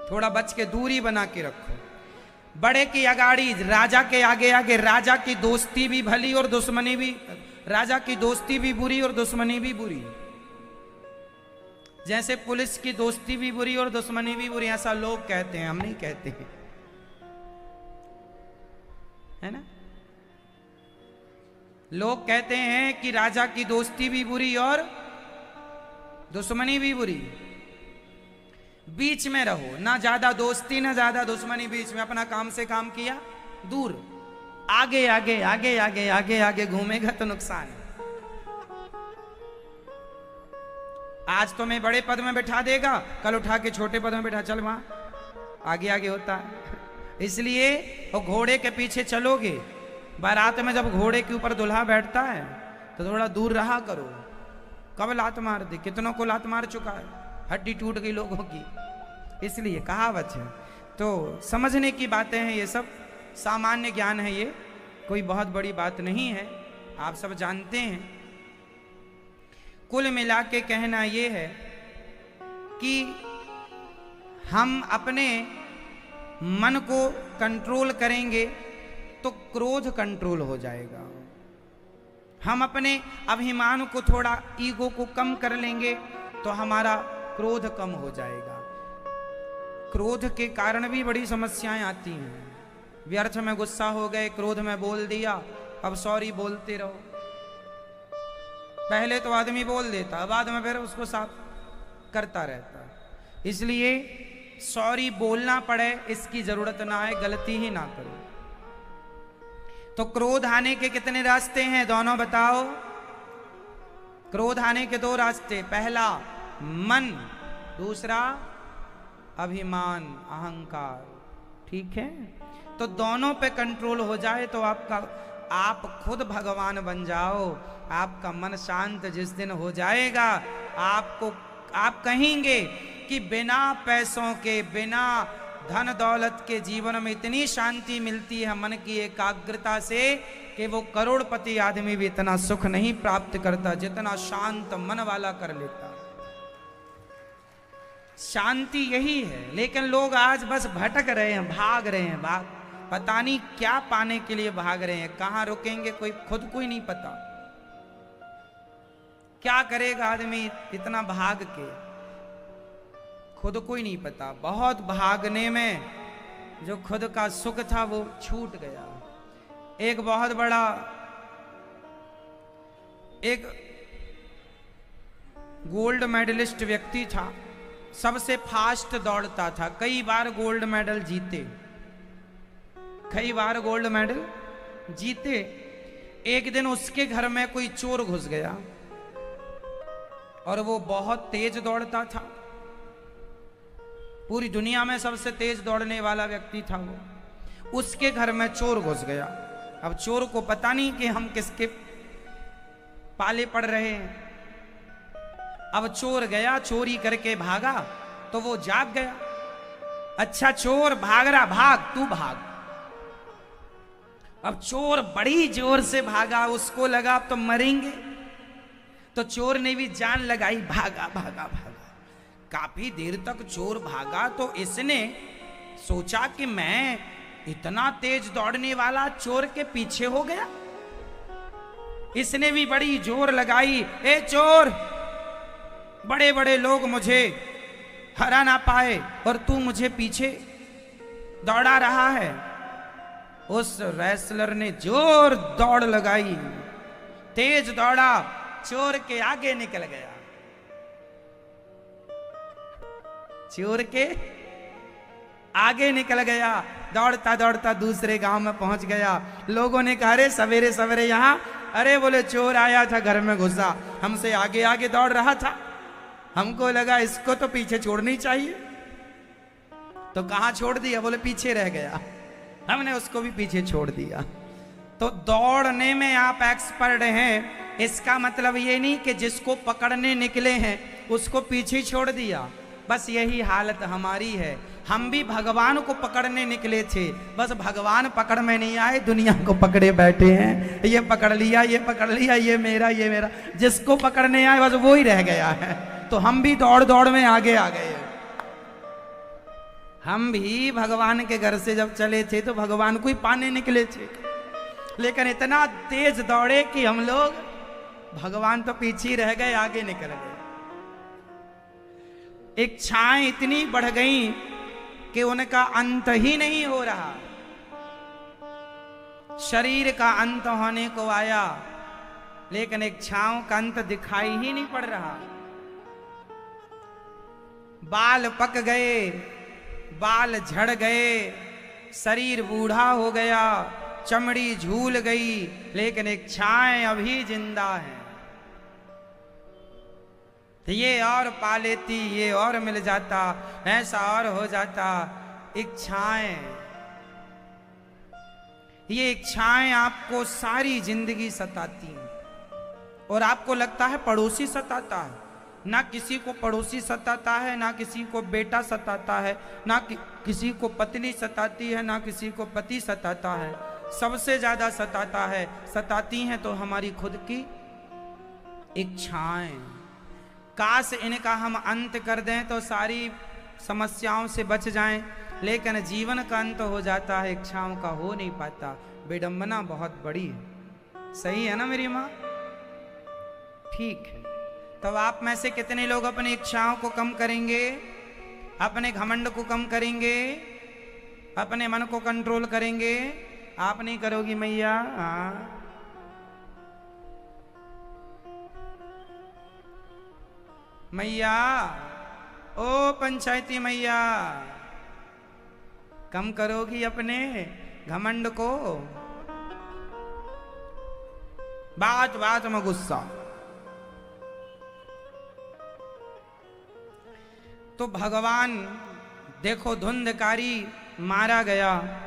थोड़ा बच के दूरी बना के रखो। बड़े की अगाड़ी, राजा के आगे आगे, राजा की दोस्ती भी भली और दुश्मनी भी, राजा की दोस्ती भी बुरी और दुश्मनी भी बुरी। जैसे पुलिस की दोस्ती भी बुरी और दुश्मनी भी बुरी, ऐसा लोग कहते हैं, हम नहीं कहते हैं, है ना। लोग कहते हैं कि राजा की दोस्ती भी बुरी और दुश्मनी भी बुरी। बीच में रहो, ना ज्यादा दोस्ती ना ज्यादा दुश्मनी, बीच में अपना काम से काम किया, दूर। आगे आगे आगे आगे आगे आगे घूमेगा तो नुकसान है। आज तो मैं बड़े पद में बैठा देगा, कल उठा के छोटे पद में बैठा, चल वहां, आगे आगे होता है। इसलिए वो घोड़े के पीछे चलोगे, बारात में जब घोड़े के ऊपर दुल्हा बैठता है तो थोड़ा दूर रहा करो, कब लात मार दे। कितनों को लात मार चुका है, हड्डी टूट गई लोगों की। इसलिए कहावत है, तो समझने की बातें हैं, ये सब सामान्य ज्ञान है, ये कोई बहुत बड़ी बात नहीं है, आप सब जानते हैं। कुल मिला के कहना ये है कि हम अपने मन को कंट्रोल करेंगे तो क्रोध कंट्रोल हो जाएगा। हम अपने अभिमान को, थोड़ा ईगो को कम कर लेंगे तो हमारा क्रोध कम हो जाएगा। क्रोध के कारण भी बड़ी समस्याएं आती हैं। व्यर्थ में गुस्सा हो गए, क्रोध में बोल दिया, अब सॉरी बोलते रहो। पहले तो आदमी बोल देता, बाद में फिर उसको साफ करता रहता। इसलिए सॉरी बोलना पड़े इसकी जरूरत ना है, गलती ही ना करो। तो क्रोध आने के कितने रास्ते हैं, दोनों बताओ। क्रोध आने के 2 रास्ते, पहला मन, दूसरा अभिमान, अहंकार। ठीक है, तो दोनों पे कंट्रोल हो जाए तो आप खुद भगवान बन जाओ। आपका मन शांत जिस दिन हो जाएगा, आप कहेंगे कि बिना पैसों के, बिना धन दौलत के जीवन में इतनी शांति मिलती है मन की एकाग्रता से कि वो करोड़पति आदमी भी इतना सुख नहीं प्राप्त करता जितना शांत मन वाला कर लेता। शांति यही है, लेकिन लोग आज बस भटक रहे हैं, भाग रहे हैं, पता नहीं क्या पाने के लिए भाग रहे हैं, कहां रुकेंगे कोई खुद को ही नहीं पता। क्या करेगा आदमी इतना भाग के, खुद को ही नहीं पता। बहुत भागने में जो खुद का सुख था वो छूट गया। एक बहुत बड़ा एक गोल्ड मेडलिस्ट व्यक्ति था, सबसे फास्ट दौड़ता था, कई बार गोल्ड मेडल जीते, कई बार गोल्ड मेडल जीते। एक दिन उसके घर में कोई चोर घुस गया और वो बहुत तेज दौड़ता था, पूरी दुनिया में सबसे तेज दौड़ने वाला व्यक्ति था वो। उसके घर में चोर घुस गया। अब चोर को पता नहीं कि हम किसके पाले पड़ रहे हैं। अब चोर गया, चोरी करके भागा तो वो जाग गया। अच्छा चोर भाग रहा, भाग तू भाग। अब चोर बड़ी जोर से भागा, उसको लगा अब तो मरेंगे, तो चोर ने भी जान लगाई, भागा भागा भागा। काफी देर तक चोर भागा तो इसने सोचा कि मैं इतना तेज दौड़ने वाला चोर के पीछे हो गया। इसने भी बड़ी जोर लगाई, ए चोर, बड़े बड़े लोग मुझे हरा ना पाए और तू मुझे पीछे दौड़ा रहा है। उस रेसलर ने जोर दौड़ लगाई, तेज दौड़ा, चोर के आगे निकल गया। चोर के आगे निकल गया, दौड़ता दौड़ता दूसरे गांव में पहुंच गया। लोगों ने कहा, अरे सवेरे सवेरे यहां, अरे बोले चोर आया था, घर में घुसा, हमसे आगे आगे दौड़ रहा था, हमको लगा इसको तो पीछे छोड़नी चाहिए। तो कहां छोड़ दिया? बोले पीछे रह गया, हमने उसको भी पीछे छोड़ दिया। तो दौड़ने में आप एक्सपर्ट हैं, इसका मतलब ये नहीं कि जिसको पकड़ने निकले हैं उसको पीछे छोड़ दिया। बस यही हालत हमारी है। हम भी भगवान को पकड़ने निकले थे, बस भगवान पकड़ में नहीं आए, दुनिया को पकड़े बैठे हैं। ये पकड़ लिया, ये पकड़ लिया, ये मेरा, ये मेरा। जिसको पकड़ने आए बस वो ही रह गया है। तो हम भी दौड़ दौड़ में आगे आ गए। हम भी भगवान के घर से जब चले थे तो भगवान को ही पाने निकले थे, लेकिन इतना तेज दौड़े कि हम लोग, भगवान तो पीछे ही रह गए, आगे निकल गए। इच्छाएं इतनी बढ़ गई कि उनका अंत ही नहीं हो रहा। शरीर का अंत होने को आया, लेकिन इच्छाओं का अंत दिखाई ही नहीं पड़ रहा। बाल पक गए, बाल झड़ गए, शरीर बूढ़ा हो गया, चमड़ी झूल गई, लेकिन इच्छाएं अभी जिंदा हैं। तो ये और पा लेती, ये और मिल जाता, ऐसा और हो जाता। इच्छाएं, ये इच्छाएं आपको सारी जिंदगी सताती हैं। और आपको लगता है पड़ोसी सताता है। ना किसी को पड़ोसी सताता है, ना किसी को बेटा सताता है, ना किसी को पत्नी सताती है, ना किसी को पति सताता है। सबसे ज्यादा सताती हैं तो हमारी खुद की इच्छाएं। काश इनका हम अंत कर दें तो सारी समस्याओं से बच जाएं, लेकिन जीवन का अंत हो जाता है, इच्छाओं का हो नहीं पाता। विडंबना बहुत बड़ी है। सही है ना मेरी माँ? ठीक है। तो आप में से कितने लोग अपनी इच्छाओं को कम करेंगे, अपने घमंड को कम करेंगे, अपने मन को कंट्रोल करेंगे? आप नहीं करोगी मैया? हाँ, मैया, ओ पंचायती मैया, कम करोगी अपने घमंड को? बात बात में गुस्सा। तो भगवान देखो, धुंधकारी मारा गया।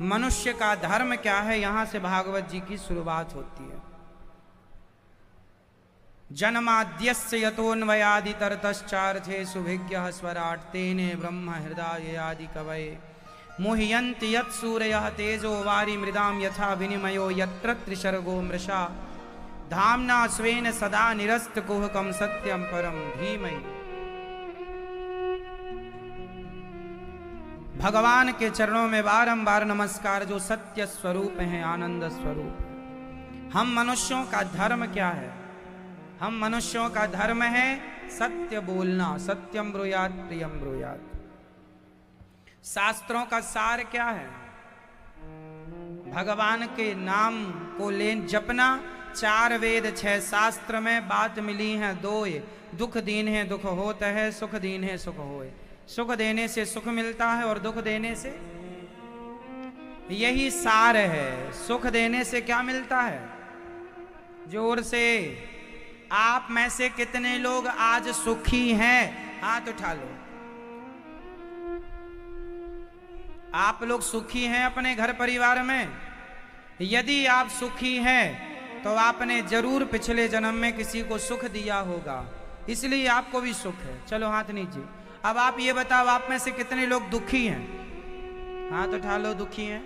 मनुष्य का धर्म क्या है, यहां से भागवत जी की शुरुआत होती है। जन्माद्यस्य यतोन्वयादितरतश्चार्थे सुभिज्ञः स्वराट् तेने ब्रह्म हृदय आदि कवये मुह्यन्ति यत्सूरयः तेजो वारि मृदां यथा विनिमयो यत्र त्रिसर्गो मृषा धाम्ना स्वेन सदा निरस्तकुहकं सत्यं परं धीमहि। भगवान के चरणों में बारंबार नमस्कार, जो सत्य स्वरूप हैं, आनंद स्वरूप। हम मनुष्यों का धर्म क्या है? हम मनुष्यों का धर्म है सत्य बोलना। सत्यम ब्रूयात् प्रियम ब्रूयात्। शास्त्रों का सार क्या है? भगवान के नाम को ले जपना। 4 वेद 6 शास्त्र में बात मिली है 2। दुख दीन है दुख होता है, सुख दीन है सुख होए। सुख देने से सुख मिलता है और दुख देने से, यही सार है। सुख देने से क्या मिलता है? जोर से। आप में से कितने लोग आज सुखी हैं? हाथ उठा लो। आप लोग सुखी हैं अपने घर परिवार में? यदि आप सुखी हैं तो आपने जरूर पिछले जन्म में किसी को सुख दिया होगा, इसलिए आपको भी सुख है। चलो हाथ नीचे। अब आप ये बताओ, आप में से कितने लोग दुखी हैं? हाथ उठा लो। दुखी हैं?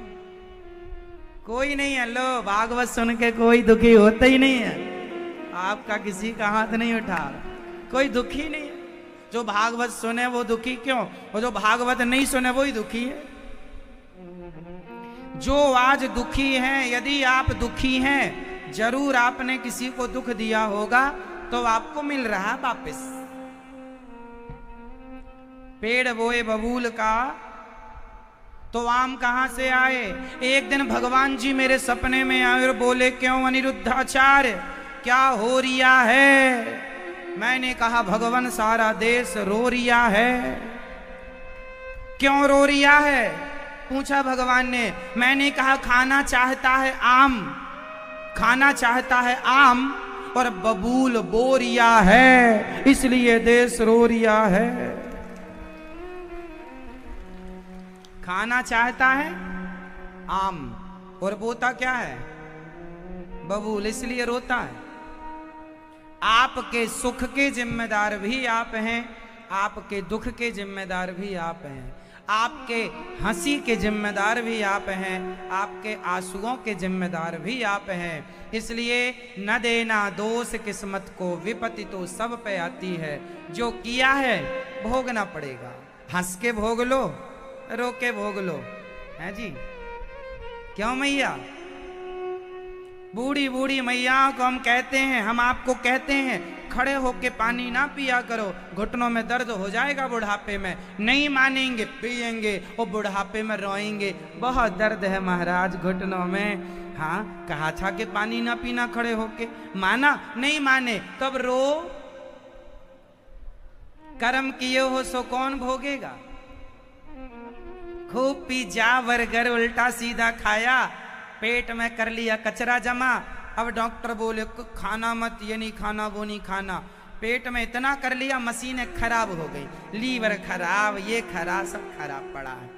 कोई नहीं है। लो, भागवत सुन के कोई दुखी होता ही नहीं है। आपका किसी का हाथ नहीं उठा रहा, कोई दुखी नहीं है। जो भागवत सुने वो दुखी क्यों, और जो भागवत नहीं सुने वो ही दुखी है। जो आज दुखी हैं, यदि आप दुखी हैं, जरूर आपने किसी को दुख दिया होगा, तो आपको मिल रहा वापस। पेड़ बोए बबूल का तो आम कहां से आए। एक दिन भगवान जी मेरे सपने में आए और बोले, क्यों अनिरुद्धाचार्य, क्या हो रिया है। मैंने कहा, भगवान सारा देश रो रिया है। क्यों रो रिया है, पूछा भगवान ने। मैंने कहा, खाना चाहता है आम, खाना चाहता है आम, और बबूल बो रिया है, इसलिए देश रो रिया है। खाना चाहता है आम और बोता क्या है, बबूल, इसलिए रोता है। आपके सुख के जिम्मेदार भी आप हैं, आपके दुख के जिम्मेदार भी आप हैं, आपके हंसी के जिम्मेदार भी आप हैं, आपके आंसुओं के जिम्मेदार भी आप हैं। इसलिए न देना दोष किस्मत को, विपत्ति तो सब पे आती है। जो किया है भोगना पड़ेगा। हंस के भोग लो, रो के भोग लो, है जी। क्यों मैया, बूढ़ी बूढ़ी मैया को हम कहते हैं, हम आपको कहते हैं, खड़े होके पानी ना पिया करो, घुटनों में दर्द हो जाएगा बुढ़ापे में। नहीं मानेंगे, पिएंगे, और बुढ़ापे में रोएंगे, बहुत दर्द है महाराज घुटनों में। हाँ, कहा था कि पानी ना पीना खड़े होके, माना, नहीं माने, तब रो। कर्म किए हो सो कौन भोगेगा। खूब पिज्जा बर्गर उल्टा सीधा खाया, पेट में कर लिया कचरा जमा। अब डॉक्टर बोले खाना मत, ये नहीं खाना, वो नहीं खाना। पेट में इतना कर लिया, मशीनें खराब हो गई, लीवर खराब, ये खराब, सब खराब पड़ा है।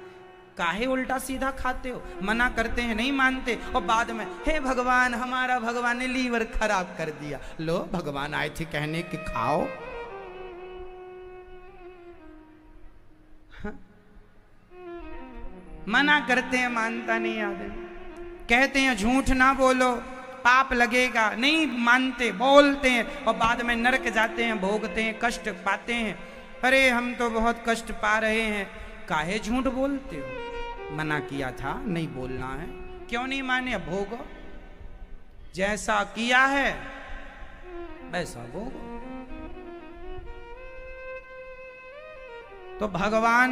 काहे उल्टा सीधा खाते हो, मना करते हैं नहीं मानते, और बाद में हे भगवान, हमारा भगवान ने लीवर खराब कर दिया। लो, भगवान आए थे कहने कि खाओ। मना करते हैं, मानता नहीं आदमी। कहते हैं झूठ ना बोलो, पाप लगेगा, नहीं मानते, बोलते हैं, और बाद में नरक जाते हैं, भोगते हैं, कष्ट पाते हैं। अरे हम तो बहुत कष्ट पा रहे हैं। काहे झूठ बोलते हो, मना किया था, नहीं बोलना है, क्यों नहीं माने, भोगो। जैसा किया है वैसा भोगो। तो भगवान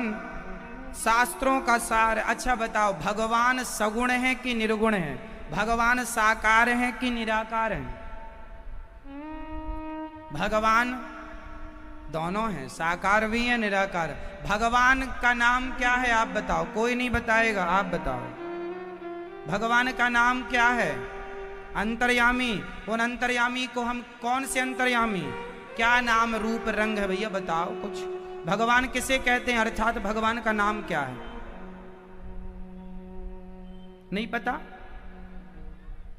शास्त्रों का सार। अच्छा बताओ, भगवान सगुण है कि निर्गुण है, भगवान साकार है कि निराकार है। भगवान दोनों हैं, साकार भी है, निराकार। भगवान का नाम क्या है आप बताओ, कोई नहीं बताएगा, आप बताओ। भगवान का नाम क्या है, अंतर्यामी। उन अंतर्यामी को हम कौन से अंतर्यामी, क्या नाम रूप रंग है भैया बताओ कुछ। भगवान किसे कहते हैं, अर्थात भगवान का नाम क्या है, नहीं पता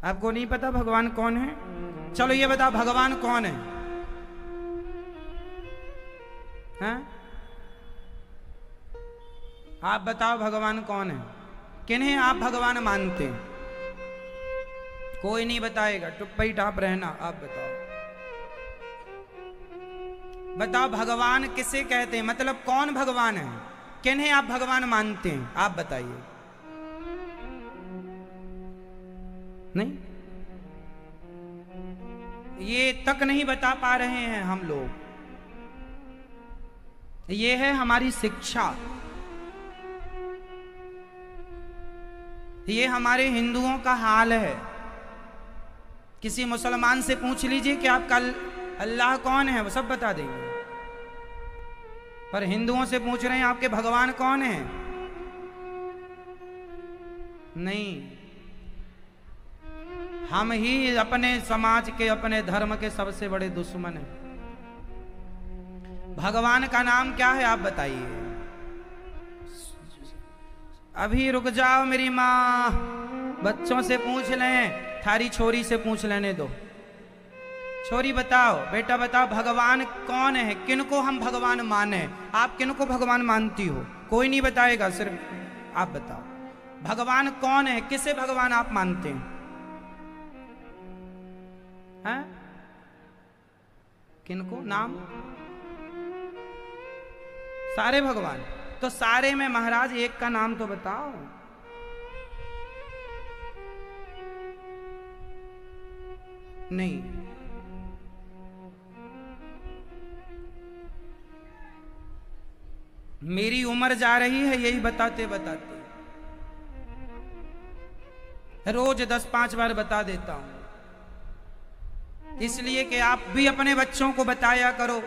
आपको, नहीं पता भगवान कौन है। चलो ये बताओ, भगवान कौन है, हैं? आप बताओ भगवान कौन है, किन्हें आप भगवान मानते हैं। कोई नहीं बताएगा, टुप्पी टाप रहना। आप बताओ, बताओ भगवान किसे कहते हैं, मतलब कौन भगवान है, किन्हें आप भगवान मानते हैं, आप बताइए। नहीं, ये तक नहीं बता पा रहे हैं हम लोग। ये है हमारी शिक्षा, ये हमारे हिंदुओं का हाल है। किसी मुसलमान से पूछ लीजिए कि आपका अल्लाह कौन है, वो सब बता देंगे। पर हिंदुओं से पूछ रहे हैं आपके भगवान कौन है, नहीं। हम ही अपने समाज के, अपने धर्म के सबसे बड़े दुश्मन हैं। भगवान का नाम क्या है आप बताइए। अभी रुक जाओ मेरी माँ, बच्चों से पूछ लें, थारी छोरी से पूछ लेने दो। छोरी बताओ, बेटा बताओ, भगवान कौन है, किनको हम भगवान माने। आप किनको भगवान मानती हो, कोई नहीं बताएगा, सिर्फ आप बताओ भगवान कौन है, किसे भगवान आप मानते हैं? किनको नाम? सारे भगवान। तो सारे में महाराज एक का नाम तो बताओ। नहीं, मेरी उम्र जा रही है यही बताते बताते, रोज 10-5 बार बता देता हूं, इसलिए कि आप भी अपने बच्चों को बताया करो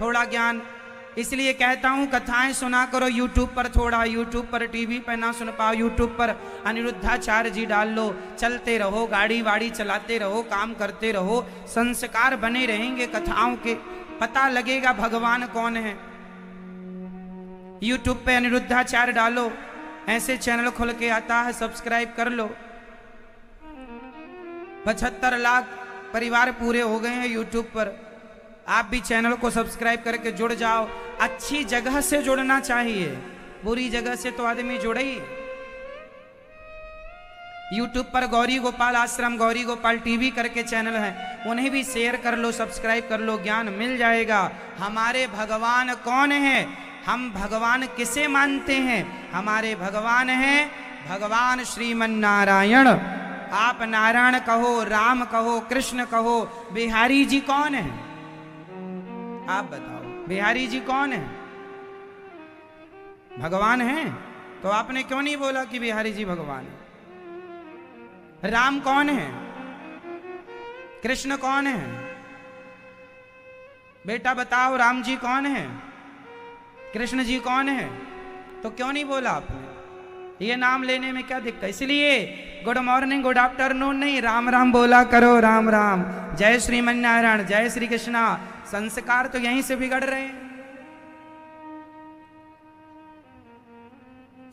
थोड़ा ज्ञान। इसलिए कहता हूं कथाएं सुना करो यूट्यूब पर, थोड़ा यूट्यूब पर, टीवी पर ना सुन पाओ यूट्यूब पर अनिरुद्धाचार्य जी डाल लो, चलते रहो, गाड़ी वाड़ी चलाते रहो, काम करते रहो, संस्कार बने रहेंगे कथाओं के, पता लगेगा भगवान कौन है। यूट्यूब पे अनिरुद्धाचार्य डालो, ऐसे चैनल खुल के आता है, सब्सक्राइब कर लो। 75 लाख परिवार पूरे हो गए हैं यूट्यूब पर। आप भी चैनल को सब्सक्राइब करके जुड़ जाओ। अच्छी जगह से जुड़ना चाहिए, बुरी जगह से तो आदमी जुड़े ही। यूट्यूब पर गौरी गोपाल आश्रम, गौरी गोपाल टीवी करके चैनल है, उन्हें भी शेयर कर लो, सब्सक्राइब कर लो, ज्ञान मिल जाएगा। हमारे भगवान कौन है, हम भगवान किसे मानते हैं? हमारे भगवान हैं भगवान श्रीमन नारायण। आप नारायण कहो, राम कहो, कृष्ण कहो, बिहारी जी कौन है? आप बताओ, बिहारी जी कौन है? भगवान है। तो आपने क्यों नहीं बोला कि बिहारी जी भगवान है? राम कौन है? कृष्ण कौन है? बेटा बताओ, राम जी कौन है? कृष्ण जी कौन है? तो क्यों नहीं बोला आपने? ये नाम लेने में क्या दिक्कत? इसलिए गुड मॉर्निंग, गुड आफ्टरनून नहीं, राम राम बोला करो, राम राम, जय श्रीमन नारायण, जय श्री कृष्णा। संस्कार तो यहीं से बिगड़ रहे हैं।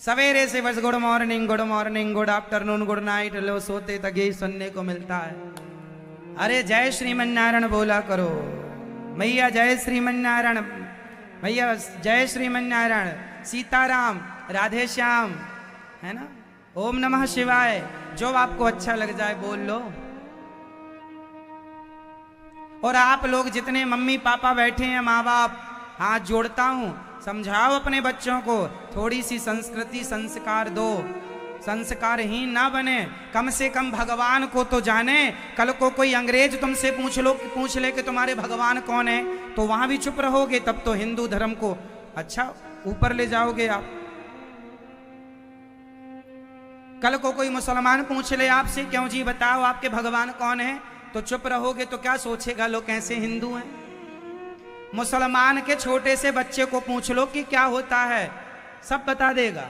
सवेरे से बस good morning, good morning, good afternoon, good night, लो सोते तक यही सुनने को मिलता है। अरे जय श्रीमन नारायण बोला करो भैया, जय श्रीमन नारायण भैया, जय श्रीमन नारायण, सीताराम, राधे श्याम, है ना, ओम नमः शिवाय, जो आपको अच्छा लग जाए बोल लो। और आप लोग जितने मम्मी पापा बैठे हैं, माँ बाप, हाथ जोड़ता हूं, समझाओ अपने बच्चों को, थोड़ी सी संस्कृति संस्कार दो, संस्कारहीन ना बने, कम से कम भगवान को तो जाने। कल को कोई अंग्रेज तुमसे पूछ ले कि तुम्हारे भगवान कौन है, तो वहां भी चुप रहोगे, तब तो हिंदू धर्म को अच्छा ऊपर ले जाओगे आप। कल को कोई मुसलमान पूछ ले आपसे, क्यों जी बताओ आपके भगवान कौन है, तो चुप रहोगे तो क्या सोचेगा लोग कैसे हिंदू हैं। मुसलमान के छोटे से बच्चे को पूछ लो कि क्या होता है, सब बता देगा।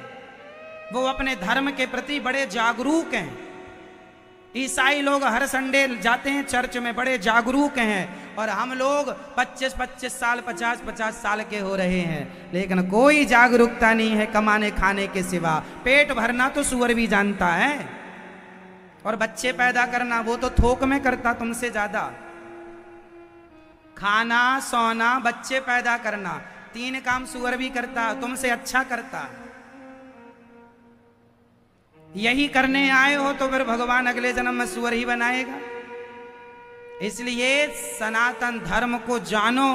वो अपने धर्म के प्रति बड़े जागरूक हैं। ईसाई लोग हर संडे जाते हैं चर्च में, बड़े जागरूक हैं, और हम लोग 25-25 साल, 50-50 साल के हो रहे हैं, लेकिन कोई जागरूकता नहीं है कमाने खाने के सिवा। पेट भरना तो सुअर भी जानता है, और बच्चे पैदा करना वो तो थोक में करता तुमसे ज्यादा। खाना, सोना, बच्चे पैदा करना, 3 काम सुअर भी करता, तुमसे अच्छा करता। यही करने आए हो तो फिर भगवान अगले जन्म में सुअर ही बनाएगा। इसलिए सनातन धर्म को जानो,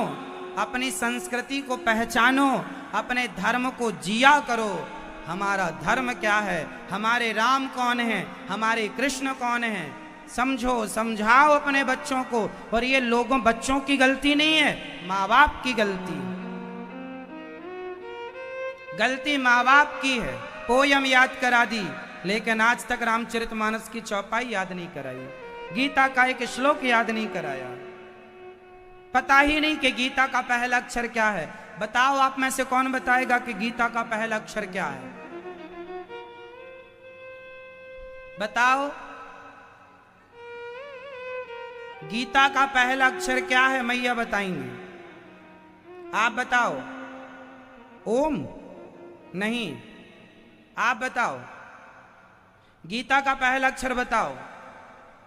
अपनी संस्कृति को पहचानो, अपने धर्म को जिया करो। हमारा धर्म क्या है, हमारे राम कौन है, हमारे कृष्ण कौन है, समझो, समझाओ अपने बच्चों को। और ये लोगों बच्चों की गलती नहीं है, माँ बाप की गलती, गलती माँ बाप की है। पोयम याद करा दी, लेकिन आज तक रामचरितमानस की चौपाई याद नहीं कराई, गीता का एक श्लोक याद नहीं कराया, पता ही नहीं कि गीता का पहला अक्षर क्या है। बताओ आप में से कौन बताएगा कि गीता का पहला अक्षर क्या है? बताओ, गीता का पहला अक्षर क्या है? मैया बताएंगे, आप बताओ। ओम नहीं, आप बताओ। गीता का पहला अक्षर बताओ।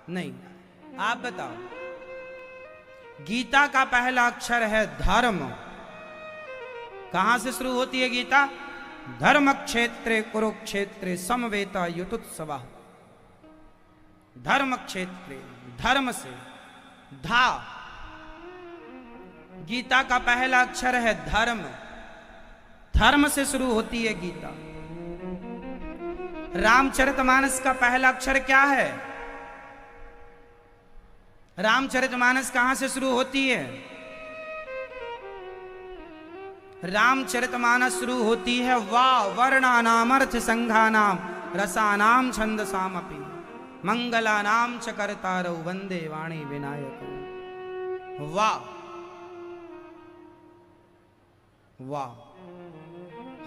नहीं, आप बताओ। गीता का पहला अक्षर है धर्म। कहां से शुरू होती है गीता? धर्म क्षेत्रे कुरुक्षेत्रे समवेता युतुत्सवा। धर्म क्षेत्रे, धर्म से, धा गीता का पहला अक्षर है धर्म। धर्म से शुरू होती है गीता। रामचरितमानस का पहला अक्षर क्या है? रामचरितमानस कहां से शुरू होती है? रामचरितमानस शुरू होती है वा वर्णानाम अर्थ संघानाम रसानाम छंदसामपि मंगलानाम च कर्तारौ वंदे वाणी विनायकौ। वाह वाह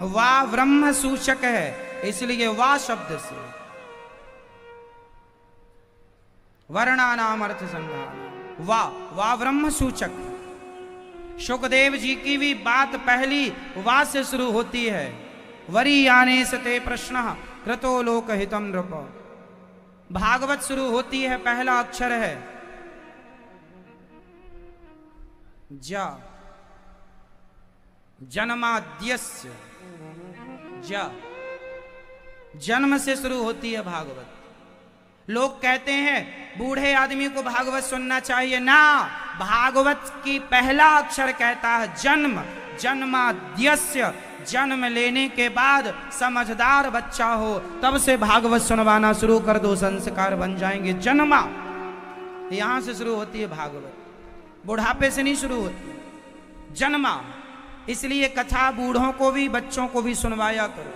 वाह ब्रह्म सूचक है, इसलिए वाह शब्द से वर्णानाम अर्थ संघानाम। वाह वाह ब्रह्म सूचक। शुकदेव जी की भी बात पहली वाह से शुरू होती है। वरीयाने सते प्रश्न कृतो लोकहितम नृप। भागवत शुरू होती है, पहला अक्षर है ज। जन्माद्यस्य ज, जन्म से शुरू होती है भागवत। लोग कहते हैं बूढ़े आदमी को भागवत सुनना चाहिए ना, भागवत की पहला अक्षर कहता है जन्म। जन्माद्यस्य, जन्म लेने के बाद समझदार बच्चा हो तब से भागवत सुनवाना शुरू कर दो, संस्कार बन जाएंगे। जन्मा, यहां से शुरू होती है भागवत, बुढ़ापे से नहीं शुरू होती। जन्मा, इसलिए कथा बूढ़ों को भी बच्चों को भी सुनवाया करो।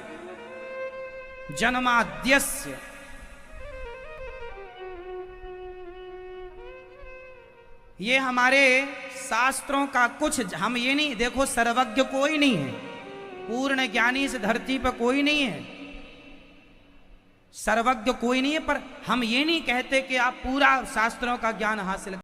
जन्माद्यस्य। ये हमारे शास्त्रों का कुछ, हम ये नहीं देखो सर्वज्ञ कोई नहीं है, पूर्ण ज्ञानी इस धरती पर कोई नहीं है, सर्वज्ञ कोई नहीं है, पर हम ये नहीं कहते कि आप पूरा शास्त्रों का ज्ञान हासिल